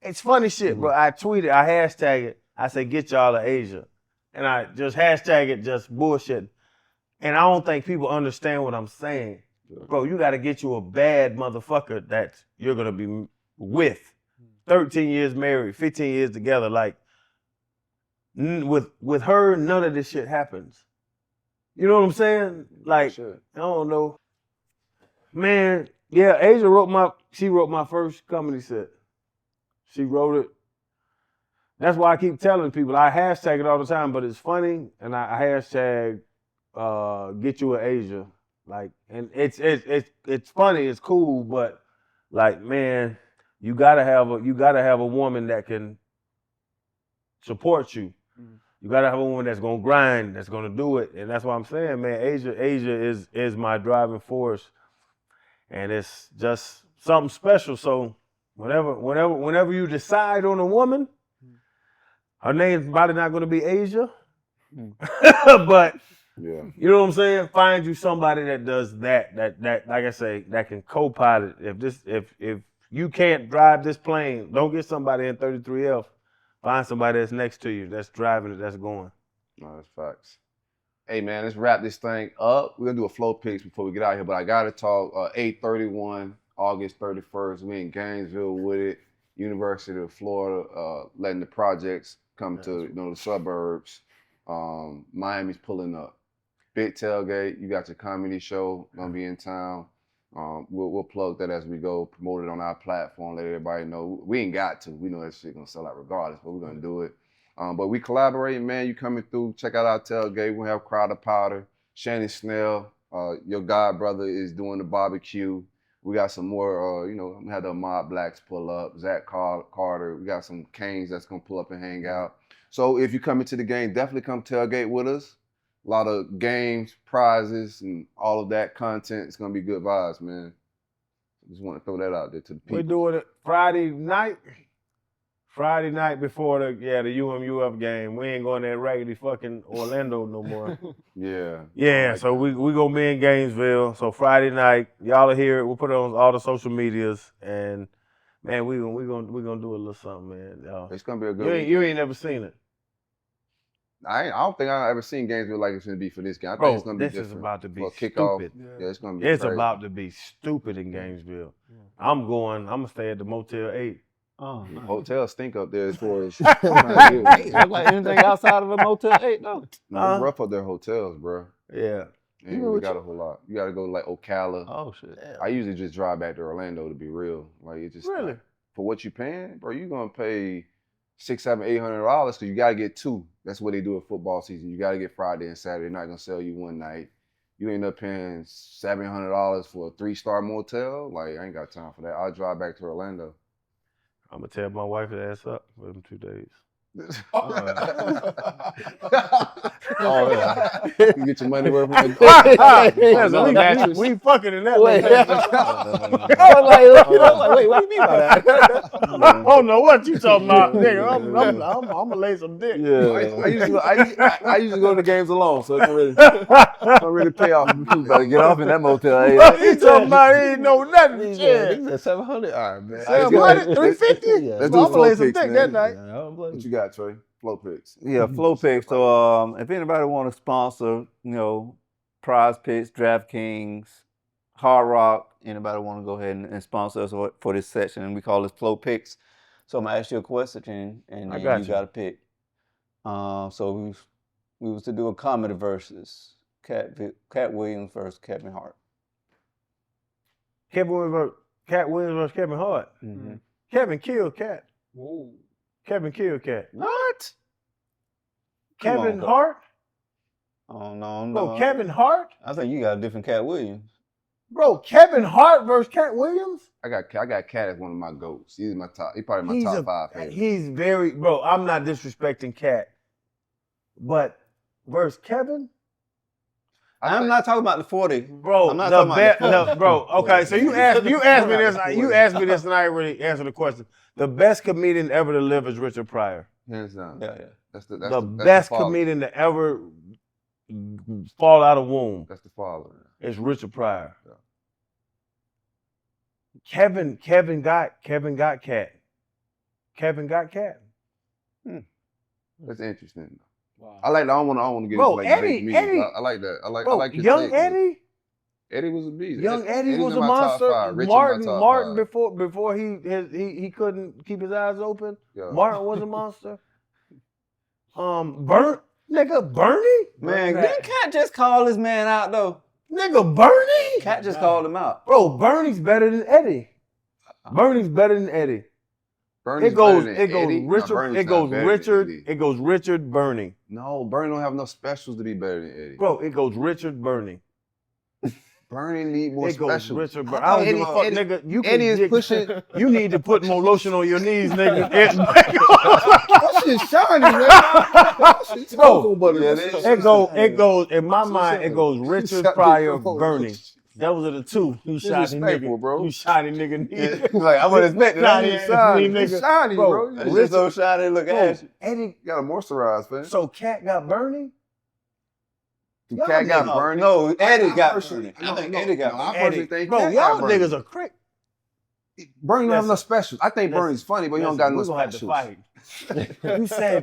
It's funny shit, bro. I tweeted. I hashtag it. I said, get y'all to Asia, and I just hashtag it, just bullshit. And I don't think people understand what I'm saying, bro. You got to get you a bad motherfucker that you're gonna be with. 13 years married, 15 years together, like. With her, none of this shit happens. You know what I'm saying? Like, sure. I don't know. Man, yeah, Asia wrote my first comedy set. She wrote it. That's why I keep telling people, I hashtag it all the time, but it's funny, and I hashtag get you in Asia. Like, and it's funny, it's cool, but like, man, you gotta have a woman that can support you. You gotta have a woman that's gonna grind, that's gonna do it, and that's what I'm saying, man. Asia is my driving force, and it's just something special. So whenever you decide on a woman, her name's probably not gonna be Asia, but
Yeah.
you know what I'm saying. Find you somebody that does that like I say, that can co-pilot. If you can't drive this plane, don't get somebody in 33F. Find somebody that's next to you, that's driving it, that's going.
No, that's facts. Hey, man, let's wrap this thing up. We're going to do a flow picks before we get out of here, but I got to talk 8/31, August 31st. We in Gainesville with it. University of Florida letting the projects come to the suburbs. Miami's pulling up. Big tailgate. You got your comedy show going to be in town. We'll plug that as we go, promote it on our platform, let everybody know. We ain't got to. We know that shit gonna sell out regardless, but we're gonna do it. But we collaborating, man. You coming through, check out our tailgate. We'll have Crowder Powder, Shannon Snell, your god brother is doing the barbecue. We got some more, we had the Mob Blacks pull up, Zach Carter. We got some Canes that's gonna pull up and hang out. So if you come into the game, definitely come tailgate with us. A lot of games, prizes, and all of that content. It's going to be good vibes, man. Just want to throw that out there to the people.
We're doing it Friday night before the UMUF game. We ain't going to that raggedy fucking Orlando no more.
Yeah.
Yeah,
like
so
that.
we going to be in Gainesville. So Friday night, y'all are here. We'll put it on all the social medias. And, man, we gonna do a little something, man.
It's going to be a good
You ain't never seen it.
I don't think I've ever seen Gainesville like it's going to be for this game. I think
Bro,
it's going to be
this
different.
is about to be
For a kickoff.
stupid.
Yeah, it's going to be
It's
crazy.
about to be stupid in Gainesville. I'm going to stay at the Motel 8.
Oh,
Hotels stink up there as far as
look like anything outside of a Motel 8, though.
No, it's rough up their hotels, bro.
Yeah.
You really got a whole lot. You got to go to like Ocala.
Oh, shit.
I usually just drive back to Orlando to be real. Like it just
Really?
For what you paying, bro, you gonna pay $600, $700, $800 because you gotta get two. That's what they do in football season. You gotta get Friday and Saturday. They're not gonna sell you one night. You end up paying $700 for a 3-star motel. Like I ain't got time for that. I'll drive back to Orlando.
I'm gonna tear my wife's ass up for them 2 days.
Oh yeah, you get your money worth from
we fucking in that.
Wait.
I was like,
wait, what do you mean by that?
I don't know what you talking about, nigga. I'm gonna lay some dick.
Yeah.
I usually go to the games alone, so it don't really pay off.
You better get off in that motel 8.
He talking about he ain't know nothing. Shit.
He said 700. All right, man.
700, 350.
Yeah.
Let's
I'm
do
gonna
flow
lay some
picks,
dick
man.
that night.
I don't blame
What
you.
you got, Trey? Flow picks.
Yeah, flow picks. So if anybody want to sponsor, Prize Picks, DraftKings, Hard Rock, anybody want to go ahead and sponsor us for this section, and we call this flow picks. So I'm gonna ask you a question, and
I
then
got
you
you.
got to pick. So we was to do a comedy versus Cat Williams versus Kevin Hart.
Cat Williams versus Kevin Hart.
Mm-hmm.
Kevin killed Cat.
Whoa.
Kevin killed Cat.
What?
Kevin
on,
Hart?
Oh no.
Bro, Kevin Hart?
I think you got a different Cat Williams.
Bro, Kevin Hart versus Cat Williams?
I got Cat as one of my goats. He's my top. He's probably my top 5 favorite.
He's very, bro, I'm not disrespecting Cat, but versus Kevin?
I'm not talking about the 40.
Bro,
I'm not
the
talking about
best, bro. Okay, so you asked me this. You asked me this, and I already answered the question. The best comedian ever to live is Richard Pryor.
Hands down.
Yeah.
That's
The
the
best
father.
comedian to ever fall out of womb
That's the father.
is Richard Pryor.
Yeah.
Kevin got Cat. Kevin got Cat.
That's interesting.
Wow.
I like that. I don't want to get
Bro,
into like
Eddie-
debate comedians.
Eddie-
I like that. I
Bro,
like your
young
take, man.
Eddie.
Eddie was a beast.
Young Eddie
Eddie's
was
in
a
my top
monster.
5. Rich in my top
Martin
5.
before he couldn't keep his eyes open.
Yeah.
Martin was a monster. Bernie?
Man, didn't Cat just call this man out though?
Nigga, Bernie?
Cat just called him out.
Bro, Bernie's better than Eddie. Bernie's better than Eddie.
Bernie's
It goes
better than Eddie? No,
Richard.
Bernie's
It
not
goes
better than
Richard.
Eddie.
It goes Richard Bernie.
No, Bernie don't have enough specials to be better than Eddie.
Bro, it goes Richard Bernie.
Bernie need more
It goes
specials.
Richard Bernie. I don't give a fuck,
Eddie-
nigga. You can
Eddie is
get-
pushing.
You need to put more lotion on your knees, nigga.
That shit shiny, man. That shit cocoa butter.
It goes. In my mind, it goes Richard
Shot
Pryor,
before.
Bernie. Those are the two. You shiny
Disrespectful,
nigga,
bro.
You shiny nigga.
Like, I would expect
Shiny
it.
ass
Shiny,
nigga.
it's shiny, bro.
It's just so shiny, look ashy.
Eddie.
You gotta moisturize, man.
So Cat got Bernie.
The cat got Bernie.
No, Eddie got
personally-
Bernie. I think Eddie got
I
Bernie.
personally
Eddie.
think
Bro,
Cat
y'all
got Bernie.
niggas are crazy.
Bernie don't have
Listen.
enough specials. I think
Listen.
Bernie's funny, but he don't got enough
We're gonna have to
specials.
fight.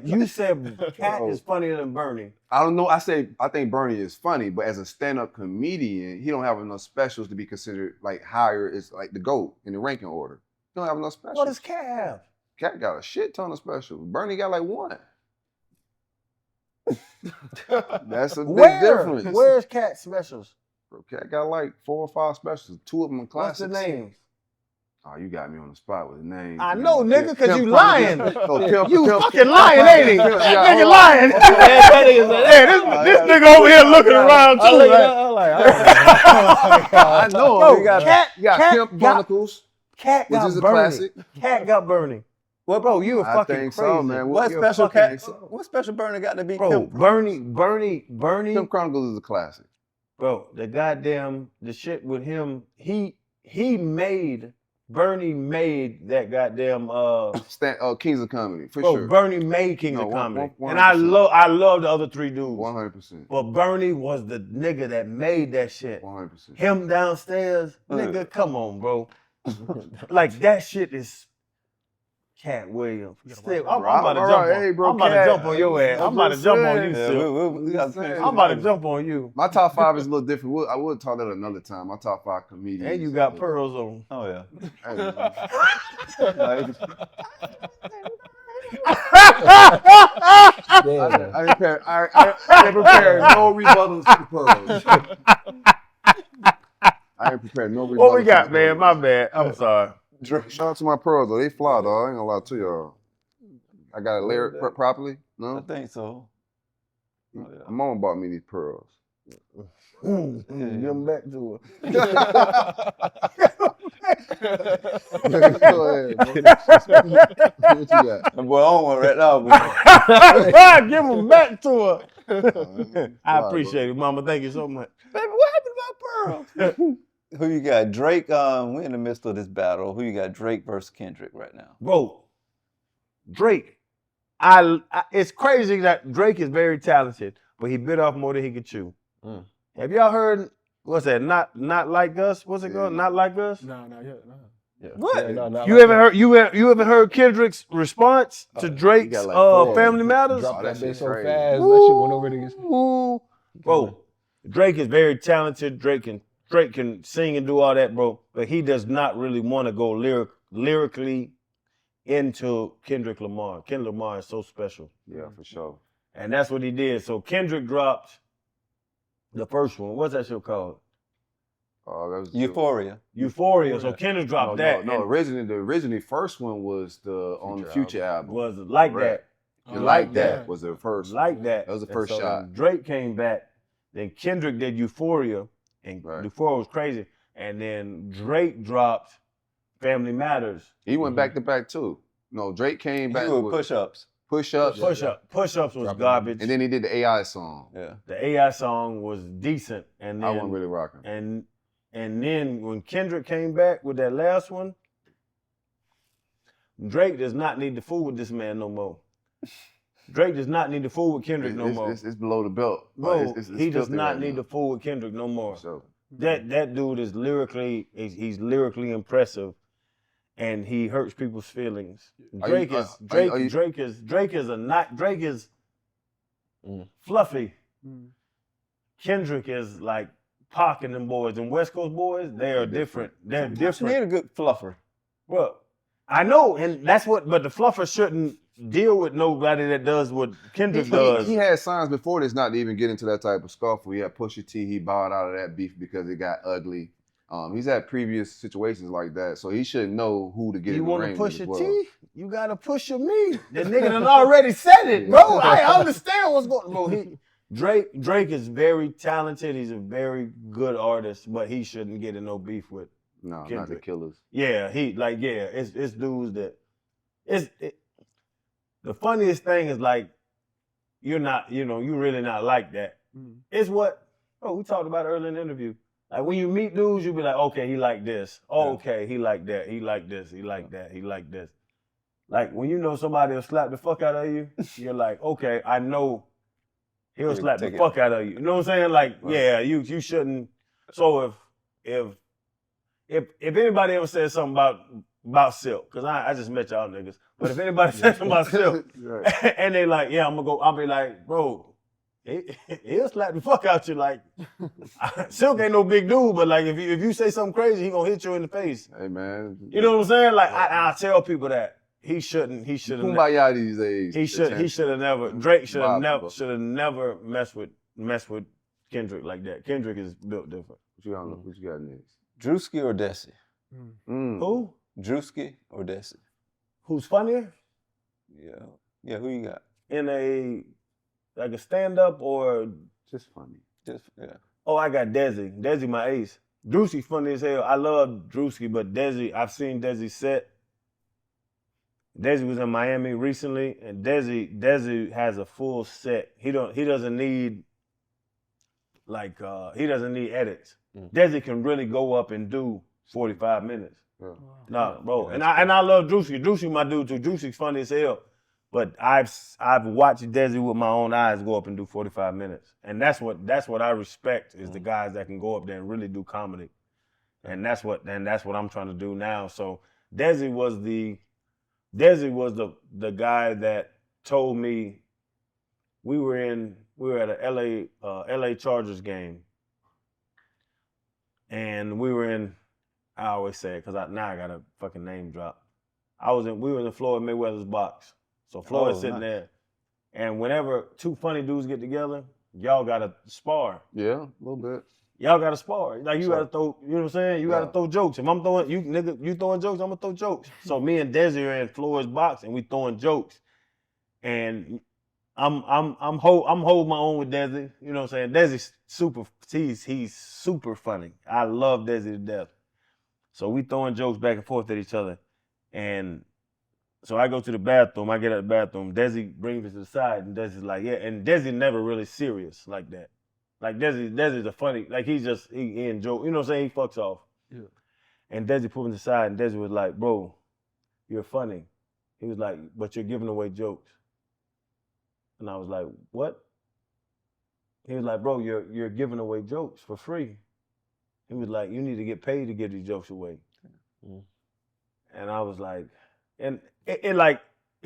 You said Cat
Bro.
is funnier than Bernie.
I don't know. I think Bernie is funny, but as a stand-up comedian, he don't have enough specials to be considered like higher. It's like the GOAT in the ranking order. He don't have enough specials.
What does Cat have?
Cat got a shit ton of specials. Bernie got like one. That's a big difference.
Where's Cat specials?
Bro, Cat got like 4 or 5 specials. 2 of them are
What's
classics.
the names?
Oh, you got me on the spot with the names.
I
man.
know, nigga, because
Pimp
you lying.
Pimp,
You
Pimp,
fucking lying, ain't he?
Pimp,
That
yeah,
nigga
hold on.
lying. This nigga over here looking around too.
I know.
Bro,
you got
Cat
Pimp
got-
Chronicles,
Cat
which
got
is a
Bernie.
classic.
Cat got Bernie.
What,
Bro, you a
I
fucking
think
crazy.
so, man.
What
You're
special
fucking-
cat? What special Bernie got to be?
Bro,
Pimp?
Bernie,
Pimp Chronicles is a classic.
bro, the shit with him, Bernie made that goddamn,
Kings of Comedy, for
bro,
sure.
Bernie made Kings
No,
of Comedy.
100%.
And I love the other 3 dudes.
100%.
But Bernie was the nigga that made that shit.
100%.
Him downstairs, nigga, come on, bro. Like that shit is Cat Williams. Still, I'm about to
All
jump
right,
on.
hey, bro,
I'm about to
Cat.
jump on your ass. I'm about to jump on you,
Yeah,
still.
we got to finish.
I'm about to jump on you.
My top 5 is a little different. I would talk that another time. My top 5 comedians.
And you got pearls on.
Oh yeah.
Hey, man.
Damn.
I ain't prepared no rebuttals to the pearls. I ain't prepared no rebuttals.
What we
to
got,
the
man?
pearls.
My bad. I'm sorry.
Shout out to my pearls though. They fly, dog. I ain't gonna lie to y'all. I got it layered properly.
I
No,
think so. Oh, yeah.
my mama bought me these pearls.
Give them back to her.
Go ahead, bro. What you got?
Boy, I don't want right now. But
Give them back to her. I
Fly,
appreciate it, Mama. Thank you so much.
baby, what happened to my pearl? Who you got? Drake. We're in the midst of this battle. Who you got? Drake versus Kendrick right now.
Bro, Drake. It's crazy that Drake is very talented, but he bit off more than he could chew.
Mm.
Have y'all heard? What's that? Not like us. What's it called?
Yeah.
Not like us.
Nah, not yet. Nah.
Yeah.
What?
Yeah, no, not
You
like
ever
that.
heard? You ever heard Kendrick's response to Drake's
got like 4.
Family Matters?
Dropped
that
that bitch
shit
so
crazy.
fast. That shit went over to his.
Ooh. Bro, Drake is very talented. Drake can sing and do all that, bro. But he does not really want to go lyrically into Kendrick Lamar. Kendrick Lamar is so special.
Yeah, for sure.
And that's what he did. So Kendrick dropped the first one. What's that show called?
Oh, that was
Euphoria.
Euphoria. So Kendrick dropped that.
No,
and
originally first one was on the Future album.
was like
Correct.
that.
You
like
Like
that.
That was the first.
Like that.
That was the
And
first
so
shot.
then Drake came back. Then Kendrick did Euphoria. And
Right.
Euphoria was crazy. And then Drake dropped Family Matters.
He went back to back too. No, Drake came back
He would
with
push-ups.
push-ups,
Push-ups was
Dropping
garbage.
and then he did the AI song.
Yeah.
The AI song was decent. And
I
then
wasn't really rocking.
and then when Kendrick came back with that last one, Drake does not need to fool with this man no more. Drake does not need to fool with Kendrick no more.
It's below the belt.
Bro,
It's
he does
filthy
not
right
need
now.
to fool with Kendrick no more.
So
That dude is he's lyrically impressive, and he hurts people's feelings. Drake is fluffy. Kendrick is like Pac and them boys, and West Coast boys. They are different. They're
You
different.
need a good fluffer.
Well, I know, and that's what. But the fluffer shouldn't deal with nobody that does what Kendrick does.
he had signs before this not to even get into that type of scuffle. He had Pusha T. He bowed out of that beef because it got ugly. He's had previous situations like that, so he should know who to get
You
in the
want to
ring
push
with
your
as well.
T? You got to push your me. The nigga done already said it, bro. I understand what's going on. Bro, Drake is very talented. He's a very good artist, but he shouldn't get in no beef with
No, not the
Kendrick.
killers.
Yeah, it's dudes that the funniest thing is like you're really not like that. It's what we talked about earlier in the interview. Like when you meet dudes, you be like, okay, he like this. Oh, okay, he like that. He like this. He like that. He like this. Like when you know somebody will slap the fuck out of you, you're like, okay, I know he'll slap the fuck out of you. You know what I'm saying? Like, yeah, you shouldn't. So if anybody ever says something about Silk, because I just met y'all niggas, but if anybody says something about Silk, and they like, yeah, I'll be like, bro, he'll slap the fuck out you. Like, Silk ain't no big dude, but like if you say something crazy, he gonna hit you in the face.
Hey man,
you know what I'm saying? Like I tell people that he should have.
Kumbaya these days.
He should have never. Drake should have never messed with Kendrick like that. Kendrick is built different.
What you got next?
Druski or Desi?
Who?
Druski or Desi?
Who's funnier?
Yeah, who you got?
In a stand-up or
just funny?
Oh, I got Desi. Desi my ace. Druski funny as hell. I love Druski, but Desi, I've seen Desi set. Desi was in Miami recently, and Desi has a full set. He doesn't need edits. Desi can really go up and do 45 minutes. No, bro. And I love Druski. Druski my dude too. Druski's funny as hell. But I've watched Desi with my own eyes go up and do 45 minutes. And that's what I respect is the guys that can go up there and really do comedy. And that's what I'm trying to do now. So Desi was the guy that told me we were at a LA Chargers game. And we were in, I always say it because now I got a fucking name drop. We were in Floyd Mayweather's box. So Floyd's sitting there. And whenever two funny dudes get together, y'all gotta spar.
Yeah, a little bit.
Y'all gotta spar. Like you gotta throw, you know what I'm saying? You gotta throw jokes. If I'm throwing, you throwing jokes, I'm gonna throw jokes. So me and Desi are in Floyd's box and we throwing jokes. And I'm holding my own with Desi. You know what I'm saying? Desi's he's super funny. I love Desi to death. So we throwing jokes back and forth at each other. And so I go to the bathroom, I get out of the bathroom, Desi brings me to the side, and Desi's like, yeah, and Desi never really serious like that. Like Desi's a funny, like he enjoy, you know what I'm saying? He fucks off. Yeah. And Desi put me to the side, and Desi was like, bro, you're funny. He was like, but you're giving away jokes. And I was like, what? He was like, bro, you're giving away jokes for free. He was like, you need to get paid to give these jokes away. And I was like, and it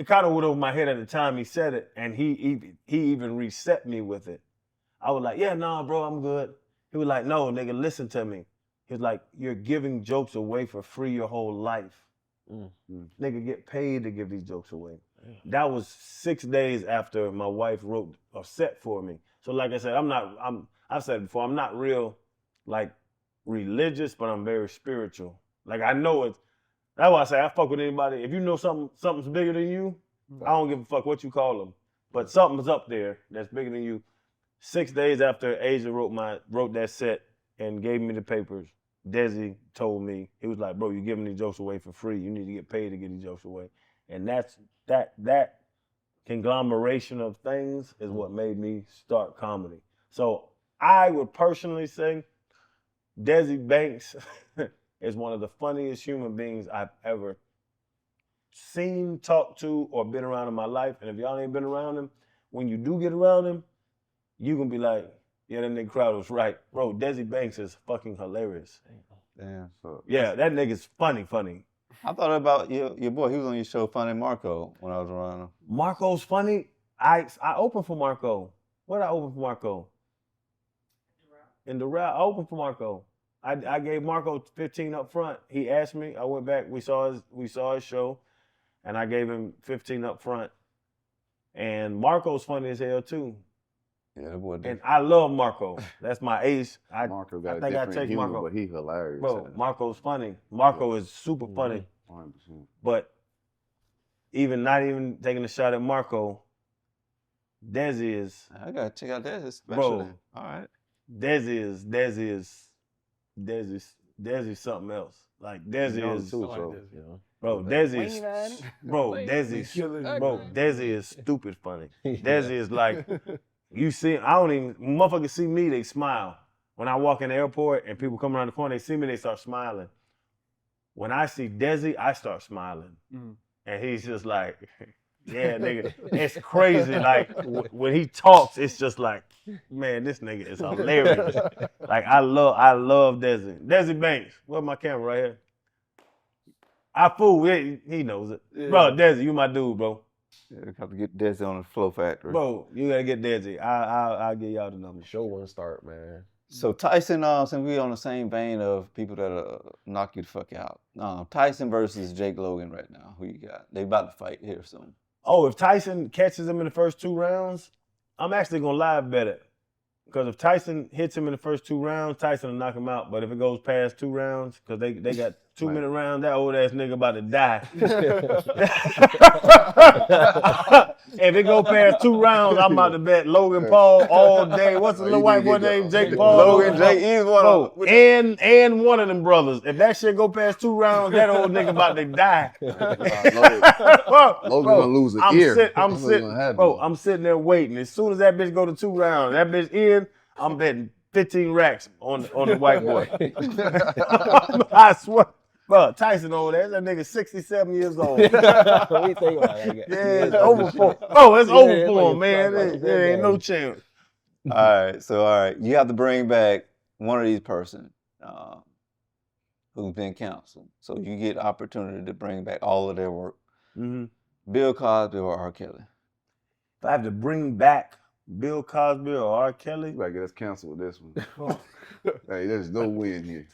kind of went over my head at the time he said it, and he even reset me with it. I was like, yeah, nah, bro, I'm good. He was like, no, nigga, listen to me. He was like, you're giving jokes away for free your whole life. Nigga, get paid to give these jokes away. That was 6 days after my wife wrote a set for me. So like I said, I've said it before, I'm not real like religious, but I'm very spiritual. Like I know it. That's why I say I fuck with anybody. If you know something's bigger than you, I don't give a fuck what you call them. But something's up there that's bigger than you. 6 days after Asia wrote that set and gave me the papers, Desi told me, he was like, bro, you're giving these jokes away for free. You need to get paid to get these jokes away. And that conglomeration of things is what made me start comedy. So I would personally say Desi Banks is one of the funniest human beings I've ever seen, talked to, or been around in my life. And if y'all ain't been around him, when you do get around him, you gonna be like, yeah, that nigga Crowd was right. Bro, Desi Banks is fucking hilarious.
Damn.
Yeah, that nigga's funny.
I thought about your boy. He was on your show, Funny Marco, when I was around him.
Marco's funny. I opened for Marco. Where did I open for Marco? In the route. I opened for Marco. I gave Marco 15 up front. He asked me. I went back. We saw his show, and I gave him 15 up front. And Marco's funny as hell too.
Yeah, that boy.
And I love Marco. That's my ace.
Marco got
I
a
think I
different
text
humor,
Marco.
but he hilarious.
Bro, Marco's funny. Marco is super funny.
100%.
But not even taking a shot at Marco, Desi is.
I gotta check out that especially.
Bro.
All right.
Desi is something else. Like Desi is. Bro, Desi is. Bro, Desi is stupid funny. Desi is like, you see, motherfuckers see me, they smile. When I walk in the airport and people come around the corner, they see me, they start smiling. When I see Desi, I start smiling. And he's just like, yeah, nigga. It's crazy. Like, when he talks, it's just like, man, this nigga is hilarious. Like, I love Desi. Desi Banks. Where's my camera right here? I fool. He knows it. Yeah. Bro, Desi, you my dude, bro.
Yeah, have to get Desi on the Flo Factory.
Bro, you gotta get Desi. I'll give y'all the number.
Show one start, man.
So Tyson, since we on the same vein of people that knock you the fuck out, Tyson versus Jake Logan right now. Who you got? They about to fight here soon.
Oh, if Tyson catches him in the first 2 rounds, I'm actually gonna live bet it. Because if Tyson hits him in the first 2 rounds, Tyson will knock him out. But if it goes past 2 rounds, because they got 2-minute rounds, that old ass nigga about to die. If it go past 2 rounds, I'm about to bet Logan Paul all day. What's the little white boy named? Jake Paul.
Logan, Jake, he's one of
them. And one of them brothers. If that shit go past 2 rounds, that old nigga about to die.
Logan gonna lose an ear.
I'm sitting there waiting. As soon as that bitch go to 2 rounds, that bitch in, I'm betting 15 racks on the white boy. I swear. Bro, Tyson over there, that nigga 67 years old. Yeah, it's over for him. Oh, it's over for him, man. There ain't no chance.
All right. You have to bring back one of these persons who's been canceled. So you get opportunity to bring back all of their work.
Mm-hmm.
Bill Cosby or R. Kelly?
If I have to bring back Bill Cosby or R. Kelly?
You gotta get us canceled with this one. Hey, there's no win here.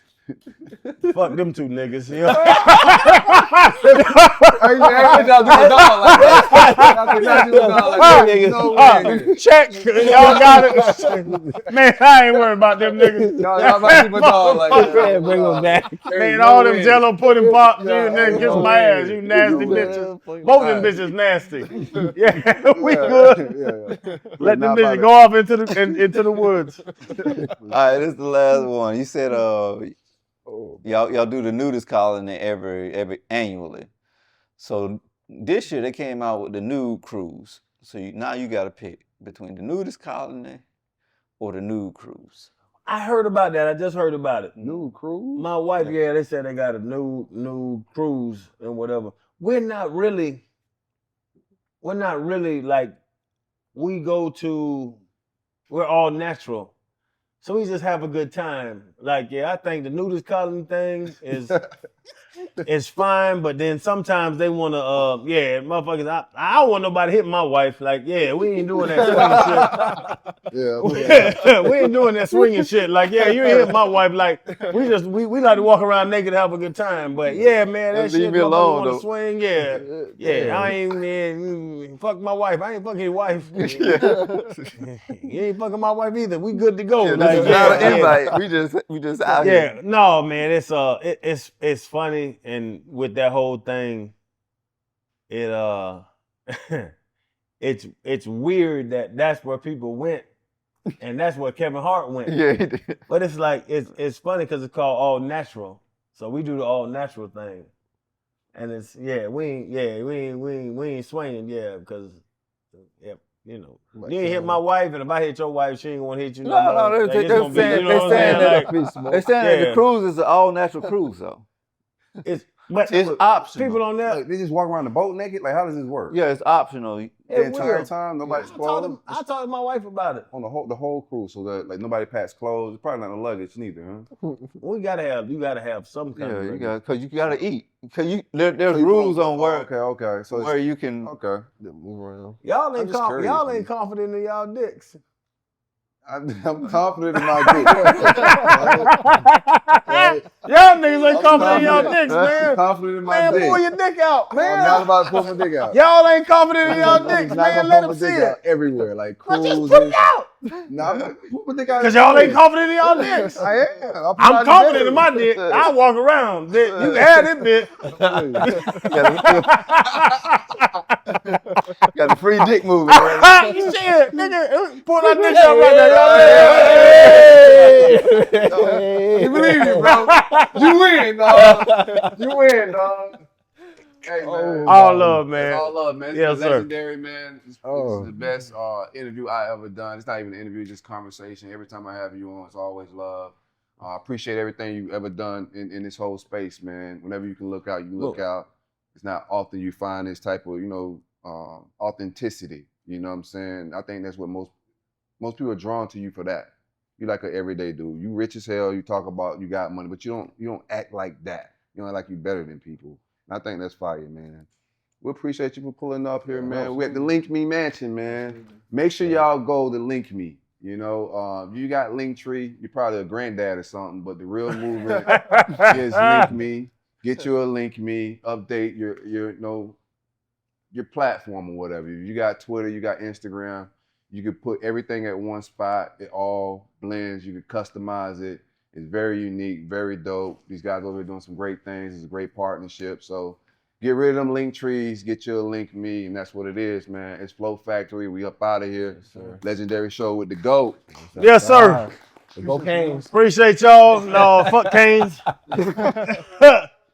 Fuck them 2 niggas. You know? Check. Y'all got it. Man, I ain't worried about them niggas.
Y'all might keep a dog like that.
Bring them back. Man, all them Jello pudding pops, you niggas kiss my ass. You nasty bitches. Both of them bitches nasty. Yeah, we good. Let them bitches go off into the woods.
All right, this is the last one. You said y'all do the nudist colony every annually. So this year they came out with the nude cruise. So now you got to pick between the nudist colony or the nude cruise.
I heard about that. I just heard about it.
Nude cruise?
My wife, yeah, they said they got a nude cruise and whatever. We're not really like, we're all natural. So we just have a good time. Like, yeah, I think the nudist colony thing is fine, but then sometimes they want to, motherfuckers, I don't want nobody hitting my wife. Like, yeah, we ain't doing that swinging shit. We ain't doing that swinging shit. Like, yeah, you ain't hitting my wife. Like, we like to walk around naked and have a good time. But yeah, man, that shit, motherfuckers want to swing. Yeah, I ain't, man, fuck my wife. I ain't fucking your wife. You ain't fucking my wife either. We good to go.
Yeah, this is not an invite. We just out here.
Yeah, no, man, it's funny. And with that whole thing, it's weird that's where people went, and that's where Kevin Hart went.
Yeah, he did.
But it's like it's funny because it's called all natural. So we do the all natural thing, and it's we ain't swinging because you know. You ain't hit my wife, and if I hit your wife, she ain't gonna hit you.
No, they're saying that the cruise is an all natural cruise, though.
It's
optional.
People on that.
Like, they just walk around the boat naked? Like, how does this work?
Yeah, it's optional.
The entire time, nobody's clothes?
I talked to my wife about it.
On the whole cruise, so that like nobody packs clothes. It's probably not no luggage neither, huh?
You gotta have some kind of.
Yeah, because you gotta eat. Because there's rules on where.
Okay. So
where you can.
Okay.
Move around.
Y'all ain't confident in y'all dicks.
I'm confident in my dick.
Y'all niggas ain't confident in y'all dicks, man.
Confident in my
Man,
dick.
pull your dick out,
I'm
man.
not about to pull my dick out.
Y'all ain't confident in y'all
I'm
dicks,
not
man.
gonna
Let
pull
them
my
see
dick
it.
out everywhere, like
Well,
cruising.
just put it out.
Nah, I'm not put my dick out.
Because y'all ain't confident in y'all dicks.
I am.
I'm confident in my dick. I walk around. You can have it, bitch.
Got the free dick moving.
Shit, nigga, pull that dick out right there.
You believe me, bro? You win, dog. You win, dog. Hey, man.
All love, man.
It's all love, man. It's
Yes, sir.
legendary, man. This is the best interview I ever done. It's not even an interview, just conversation. Every time I have you on, it's always love. I appreciate everything you've ever done in this whole space, man. Whenever you can look out, you look out. It's not often you find this type of, authenticity. You know what I'm saying? I think that's what most people are drawn to you for that. You're like an everyday dude. You rich as hell. You talk about you got money, but you don't act like that. You don't act like you better than people. And I think that's fire, man. We appreciate you for pulling up here, man. We're at the Link Me Mansion, man. Make sure y'all go to Link Me. You know, if you got Linktree, you're probably a granddad or something, but the real movement is Link Me. Get you a Link Me. Update your platform or whatever. You got Twitter, you got Instagram. You could put everything at one spot. It all blends. You could customize it. It's very unique, very dope. These guys over here doing some great things. It's a great partnership. So get rid of them link trees, get you a Link Me, and that's what it is, man. It's Flo Factory. We up out of here. Yes, legendary show with the GOAT.
Yes, sir.
Go Canes.
Appreciate y'all. No, fuck Canes.